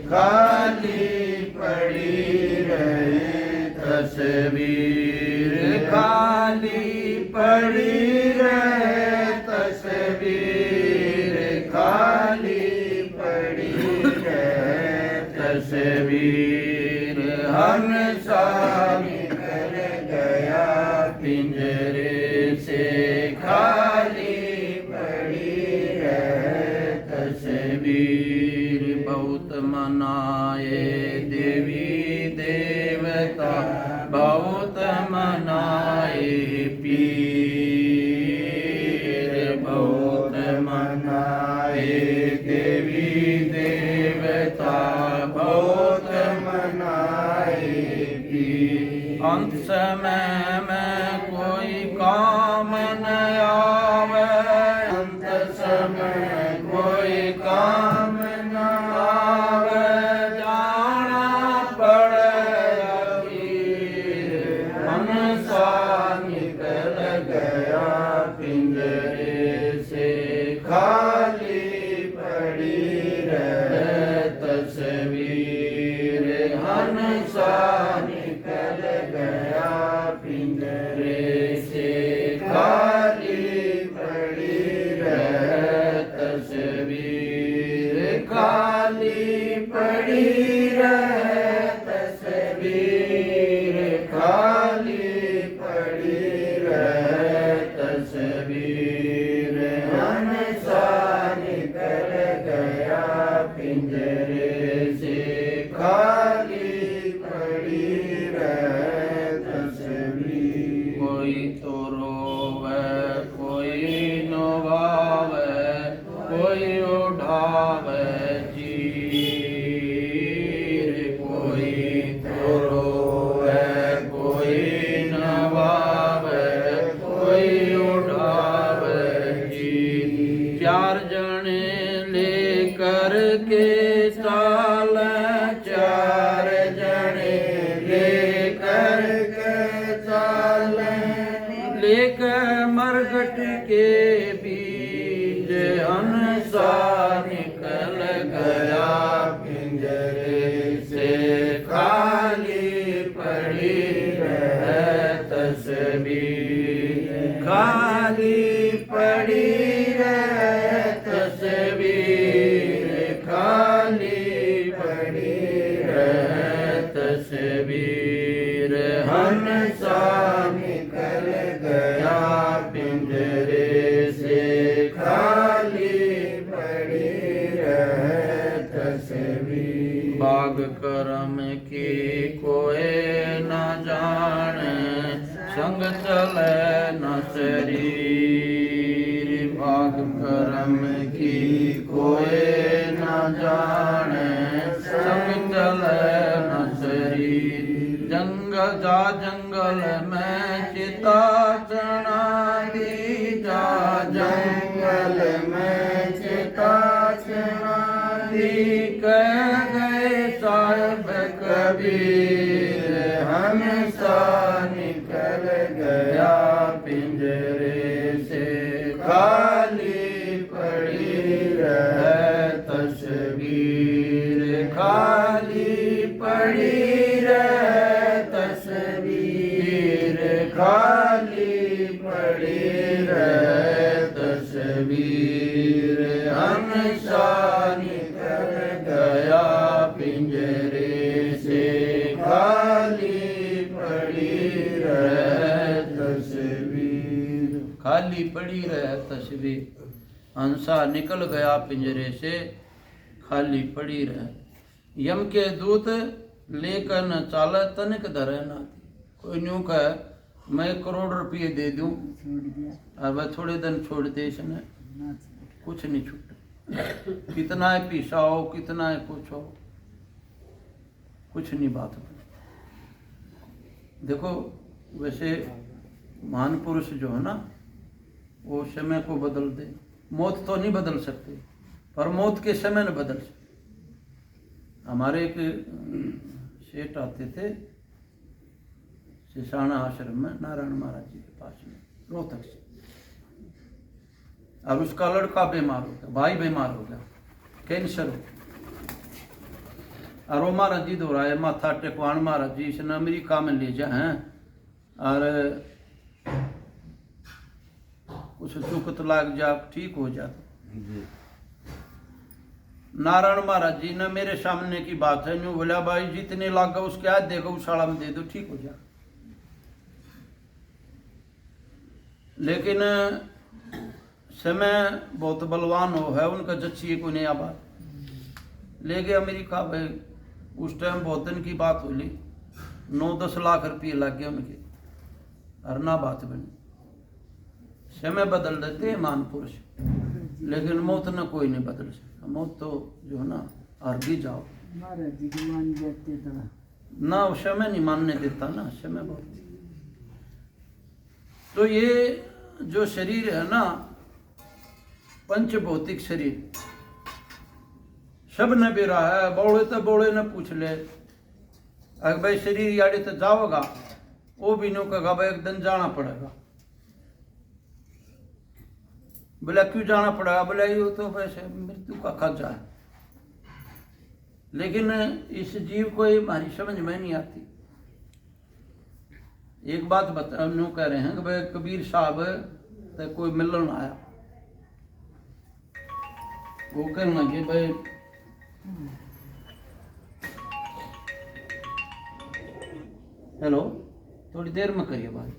खाली पड़ी रहे तस्वीर। खाली पड़ी रहे तस्वीर, खाली पड़ी रहे तस्वीर। हंसा निकल गया पिंजरे से, खाली पड़ी रहे तस्वीर। बहुत मनाए देवी देवता, बहुत मनाए पीर। बहुत मनाए देवी देवता, बहुत मनाए पीर। अंत समय में कोई काम न आवे, अंत समय कोई काम न आवे, जाना पड़े अखीर। हंसा निकल गया पिंजरे से, खाली पड़ी रहे तस्वीर। हंसा निकल गया कोई तो रोवे कोई नवावे कोई उठावे चीर कोई तो रोवे कोई नवावे कोई उठावे चीर चार जने लेकर के चाल चार जने लेकर के चाल लेकर मरघट के बीच हंसा निकल गया पिंजरे से खाली पड़ी रह तस्वीर खाली पड़ी रह तस्वीर खाली पड़ी रह तस्वीर हंसा निकल गया पिंजरे से खाली पड़ी रह तस्वीर बाग करम की कोई न जाने संग चले न शरीर भाग करम की कोई न जाने संग चले न शरीर जंगल जा जंगल में चिता चढ़ा दी जा जंगल में चिता चढ़ा दी कह गए साहिब कबीर हंसा निकल गया पिंजरे से खाली पड़ी रह तस्वीर खाली पड़ी रह तस्वीर खाली पड़ी रह तस्वीर हंसा निकल गया पिंजरे से खाली पड़ी रह तस्वीर खाली पड़ी रह तस्वीर हंसा निकल गया पिंजरे से खाली पड़ी रह यम के दूत लेकर न चाल तनिक धरे ना कोई न्यू कहे मैं 1 करोड़ रुपये दे दूं और वह थोड़े दिन छोड़ दे इसने कुछ नहीं छूटा कितना है पीसा हो कितना है कुछ हो कुछ नहीं बात बनी देखो वैसे महान पुरुष जो है ना वो समय को बदल दे मौत तो नहीं बदल सकते पर मौत के समय न बदल सकते हमारे एक सेठ आते थे सिसाना आश्रम में नारायण महाराज जी के पास में रोहतक से और उसका लड़का बीमार हो गया भाई बीमार हो गया कैंसर हो गया और वो महाराज जी दोहराए माथा टेकवान महाराज जी इसने अमेरिका में ले जाए और कुछ चुकत लाग जा ठीक हो जा नारायण महाराज जी ने मेरे सामने की बात है न्यू बोला भाई जितने लागा उसके हाथ देगा गौशाला में दे दो ठीक हो जा लेकिन समय बहुत बलवान हो है उनका जच्ची को नया बात ले गए अमेरिका में उस टाइम बहुत दिन की बात हो ली 9-10 लाख रुपये लग गए उनके और ना बात बनी समय बदल देते हैं महान पुरुष लेकिन मौत न कोई नहीं बदल सकता मौत तो जो है ना और भी जाओ महाराज जी की मान जाते तो ना समय नहीं मानने देता ना समय बहुत तो ये जो शरीर है ना पंच भौतिक शरीर सब न बेरा है बौड़े तो बौड़े न पूछ ले अगर भाई शरीर याड़े तो जाओगा वो भी नो कहा भाई एक दिन जाना पड़ेगा बोला क्यों जाना पड़ेगा बोला ये तो वैसे मृत्यु का खर्चा है लेकिन इस जीव को ये हमारी समझ में नहीं आती एक बात बता नो कह रहे हैं कि भाई कबीर साहब तो कोई मिलन आया वो कहना कि भाई हेलो थोड़ी देर में करिए बात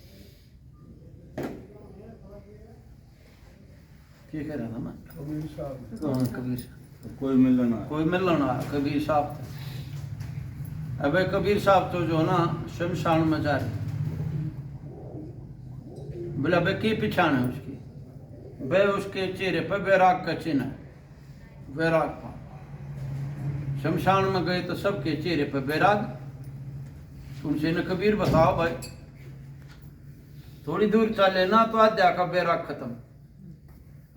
क्या कह रहा था मैं कबीर साहब कोई मिलना कबीर साहब अबे कबीर साहब तो जो ना शमशान में जा रहे बोला बे की पिछाण है उसकी, वे उसके चेहरे पर वैराग का चिन्ह है, वैराग का। शमशान में गए तो सबके चेहरे पर वैराग। तुमसे न कबीर बताओ भाई, थोड़ी दूर चले ना तो आध्या का वैराग खत्म।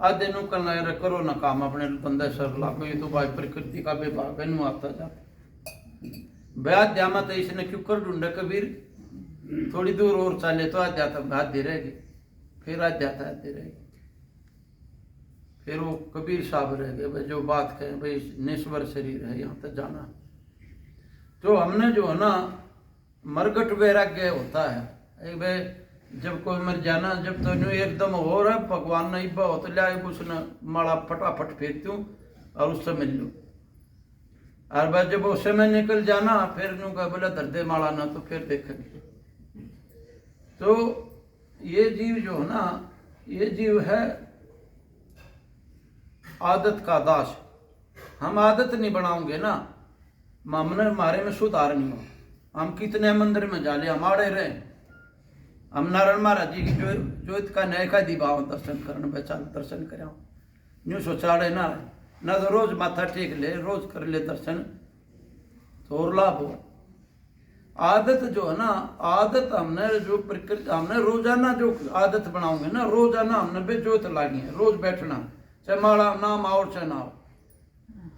आधे नु करना करो ना काम अपने बंदे सर लागो, ये तो भाई प्रकृति का विभाग है, नु आता जाता ब्याध्या मत इसने क्यों कर ढूंढा कबीर। थोड़ी दूर और चले तो आध्या तक आधे रहेगी, फिर आध्या तक आधे रहेगी, फिर वो कबीर साहब रह गए भाई जो बात कहें भाई निस्वर शरीर है यहाँ तक जाना। तो हमने जो है ना मरगट वैराग्य होता है भाई, जब कोई मर जाना जब तो न्यू एकदम हो रहा है भगवान ने इब्बा हो तो लिया उसने माला फटाफट फेरती हूँ और उससे मिल लूँ। और भाई जब उस समय निकल जाना फिर न्यू का बोला दर्दे माला ना तो फिर देखेंगे। तो ये जीव जो है ना, ये जीव है आदत का दास। हम आदत नहीं बनाओगे ना, हमने हमारे में सुधार नहीं हो। हम कितने मंदिर में जा ले हमारे रहे, हम नारायण महाराज जी की ज्योत का नए का दिवाओ दर्शन करने बेचाल दर्शन करें न्यू सोचाड़े ना तो रोज माथा टेक ले, रोज कर ले दर्शन तो और लाभ हो। आदत जो है ना, आदत हमने जो प्रकृति हमने रोजाना जो आदत बनाओगे ना, रोजाना हमने बे ज्योत लानी है, रोज बैठना, चाहे माला नाम आओ चाहे ना हो,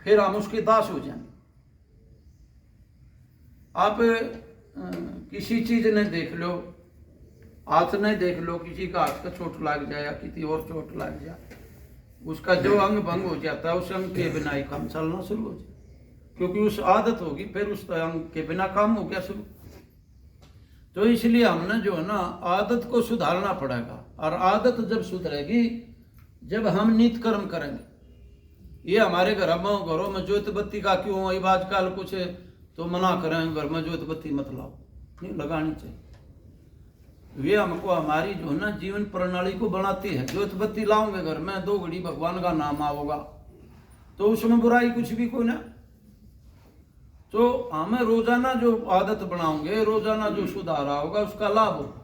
फिर हम उसके दास हो जाएंगे। आप किसी चीज ने देख लो, हाथ ने देख लो, किसी का हाथ का चोट लग जाए या किसी और चोट लग जाए, उसका जो अंग भंग हो जाता है उस अंग के बिना ही काम चलना शुरू हो जाए, क्योंकि उस आदत होगी, फिर उस अंग के बिना काम हो गया शुरू। तो इसलिए हमने जो है ना आदत को सुधारना पड़ेगा, और आदत जब सुधरेगी जब हम नित्य कर्म करेंगे। ये हमारे घरों में ज्योत बत्ती का क्यों आजकल कुछ तो मना करें, घर में ज्योत बत्ती मत लाओ, नहीं लगानी चाहिए। वे हमको हमारी जो है ना जीवन प्रणाली को बनाती है। ज्योत बत्ती लाओगे घर में, 2 घड़ी भगवान का नाम आओगा तो उसमें बुराई कुछ भी कोई ना। तो हमें रोजाना जो आदत बनाओगे, रोजाना जो सुधार होगा उसका लाभ होगा।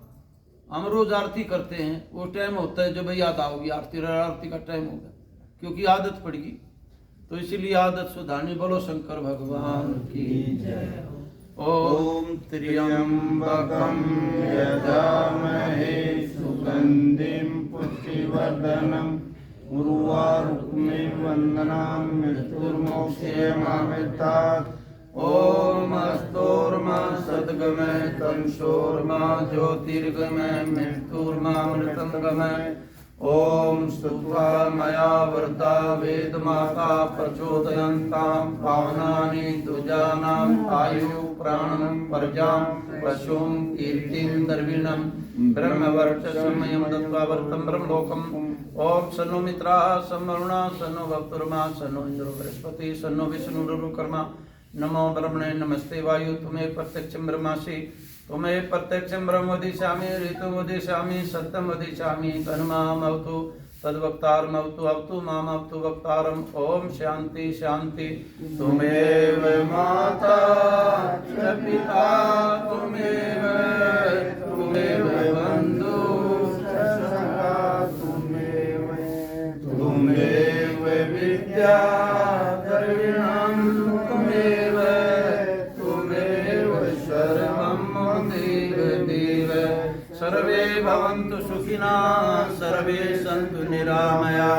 हम रोज आरती करते हैं, वो टाइम होता है जब याद आओगी आरती का टाइम होगा, क्योंकि आदत पड़ेगी। तो इसीलिए आदत सुधारनी। बोलो शंकर भगवान की जय। ओम त्र्यंबकं यजामहे सुगंधिं पुष्टिवर्धनम् उर्वारुकमिव वन्दनां मृत्युर्मोक्षयमामृतात्। ओम अस्तोर्मा सद्गमय तंसोर्मा ज्योतिर्गमय मृत्युर्मामृतंगमय। ओम स्तुत्वा मया वरदा वेद माता प्रचोदयन्तां पावनानि दुजानां आयु प्राणं प्रजां पशुं कीर्तिं द्रविणं ब्रह्मवर्चस्मयं दत्त्वा वर्तं ब्रह्मलोकम्। ओम सन्नो मित्राः सम्वरुणा सन्नो भक्तुर्मा सन्नो इंद्रो बृहस्पति सन्नो विष्णुरुकर्मा। नमो ब्रह्मणे नमस्ते वायु तुम्हें प्रत्यक्षं ब्रह्मासि तुम्हें प्रत्यक्षं ब्रह्म वदिष्यामि ऋतुं वदिष्यामि सत्यं वदिष्यामि तन्मामवतु तद्वक्तारमवतु अवतु मामवतु वक्तारम्। ओम शांति शांति। तुमेव माता च पिता तुमेव बन्धु सखा तुमेव विद्या द्रविणं तुमेव शरणं देव। सर्वे भवन्तु सुखिनः सर्वे सन्तु निरामया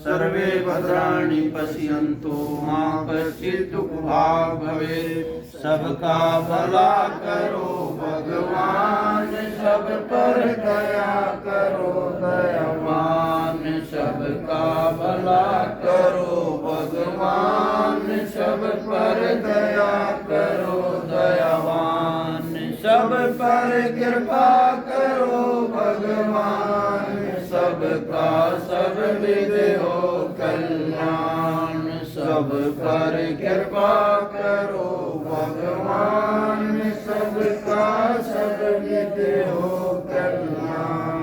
सर्वे भद्राणि पश्यन्तु मा कश्चित् दुःखभाग् भवेत्। सबका भला करो भगवान सब पर दया करो दयावान। सबका भला करो भगवान सब पर दया करो दयावान। सब पर कृपा करो भगवान सबका सब विध हो कल्याण। सब पर कृपा करो भगवान सबका सब विध हो कल्याण।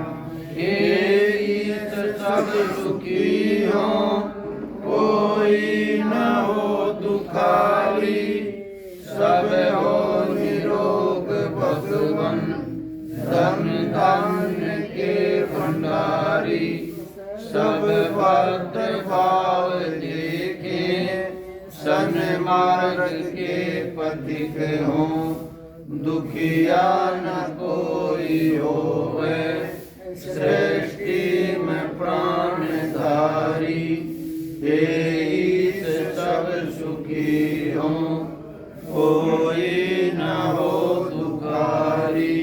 ईश सब सुखी हो कोई न हो दुखारी। सब हो निरोग भगवन धन धान्य के सब भद्र भाव देखे सन्मार्ग के पथिक हों दुखिया न कोई होवे सृष्टि में प्राण धारी तेईस सब सुखी हों कोई न हो दुखारी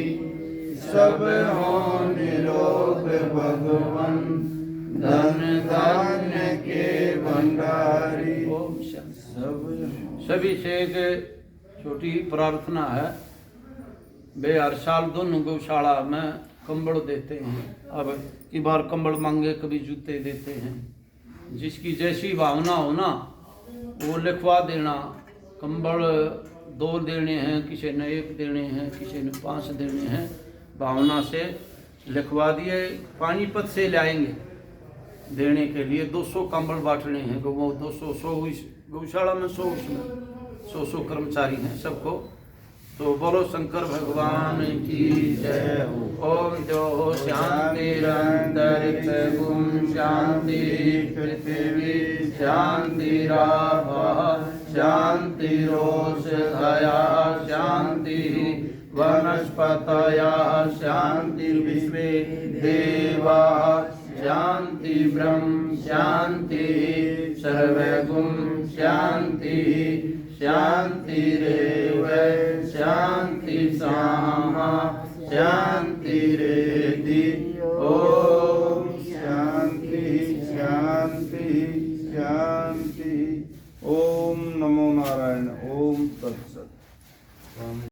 सब हो निरोग भगवन धन धान्य के भंडारी। सभी से एक छोटी प्रार्थना है। वे हर साल दोनों गौशाला में कंबल देते हैं। अब की बार कंबल मांगे कभी जूते देते हैं। जिसकी जैसी भावना हो ना वो लिखवा देना। कंबल 2 देने हैं, किसी ने 1 देने हैं, किसी ने 5 देने हैं। भावना से लिखवा दिए। पानीपत से लाएंगे देने के लिए 200 कंबल बांटने हैं। वो 200 गौशाला में 100 कर्मचारी हैं सबको। तो बोलो शंकर भगवान की जय। ओम जो शांतिरंतरिक्ष गुम शांति पृथ्वी शांतिरापः शांतिरोषधया शांति वनस्पतयः शांतिर्विश्वे देवाः शांति ब्रह्म शांति सर्वगुण शांति शांतिरेव शांति सामा शांतिरेधि। ओम शांति शांति शांति। ओम नमो नारायण। ओम तत्सत।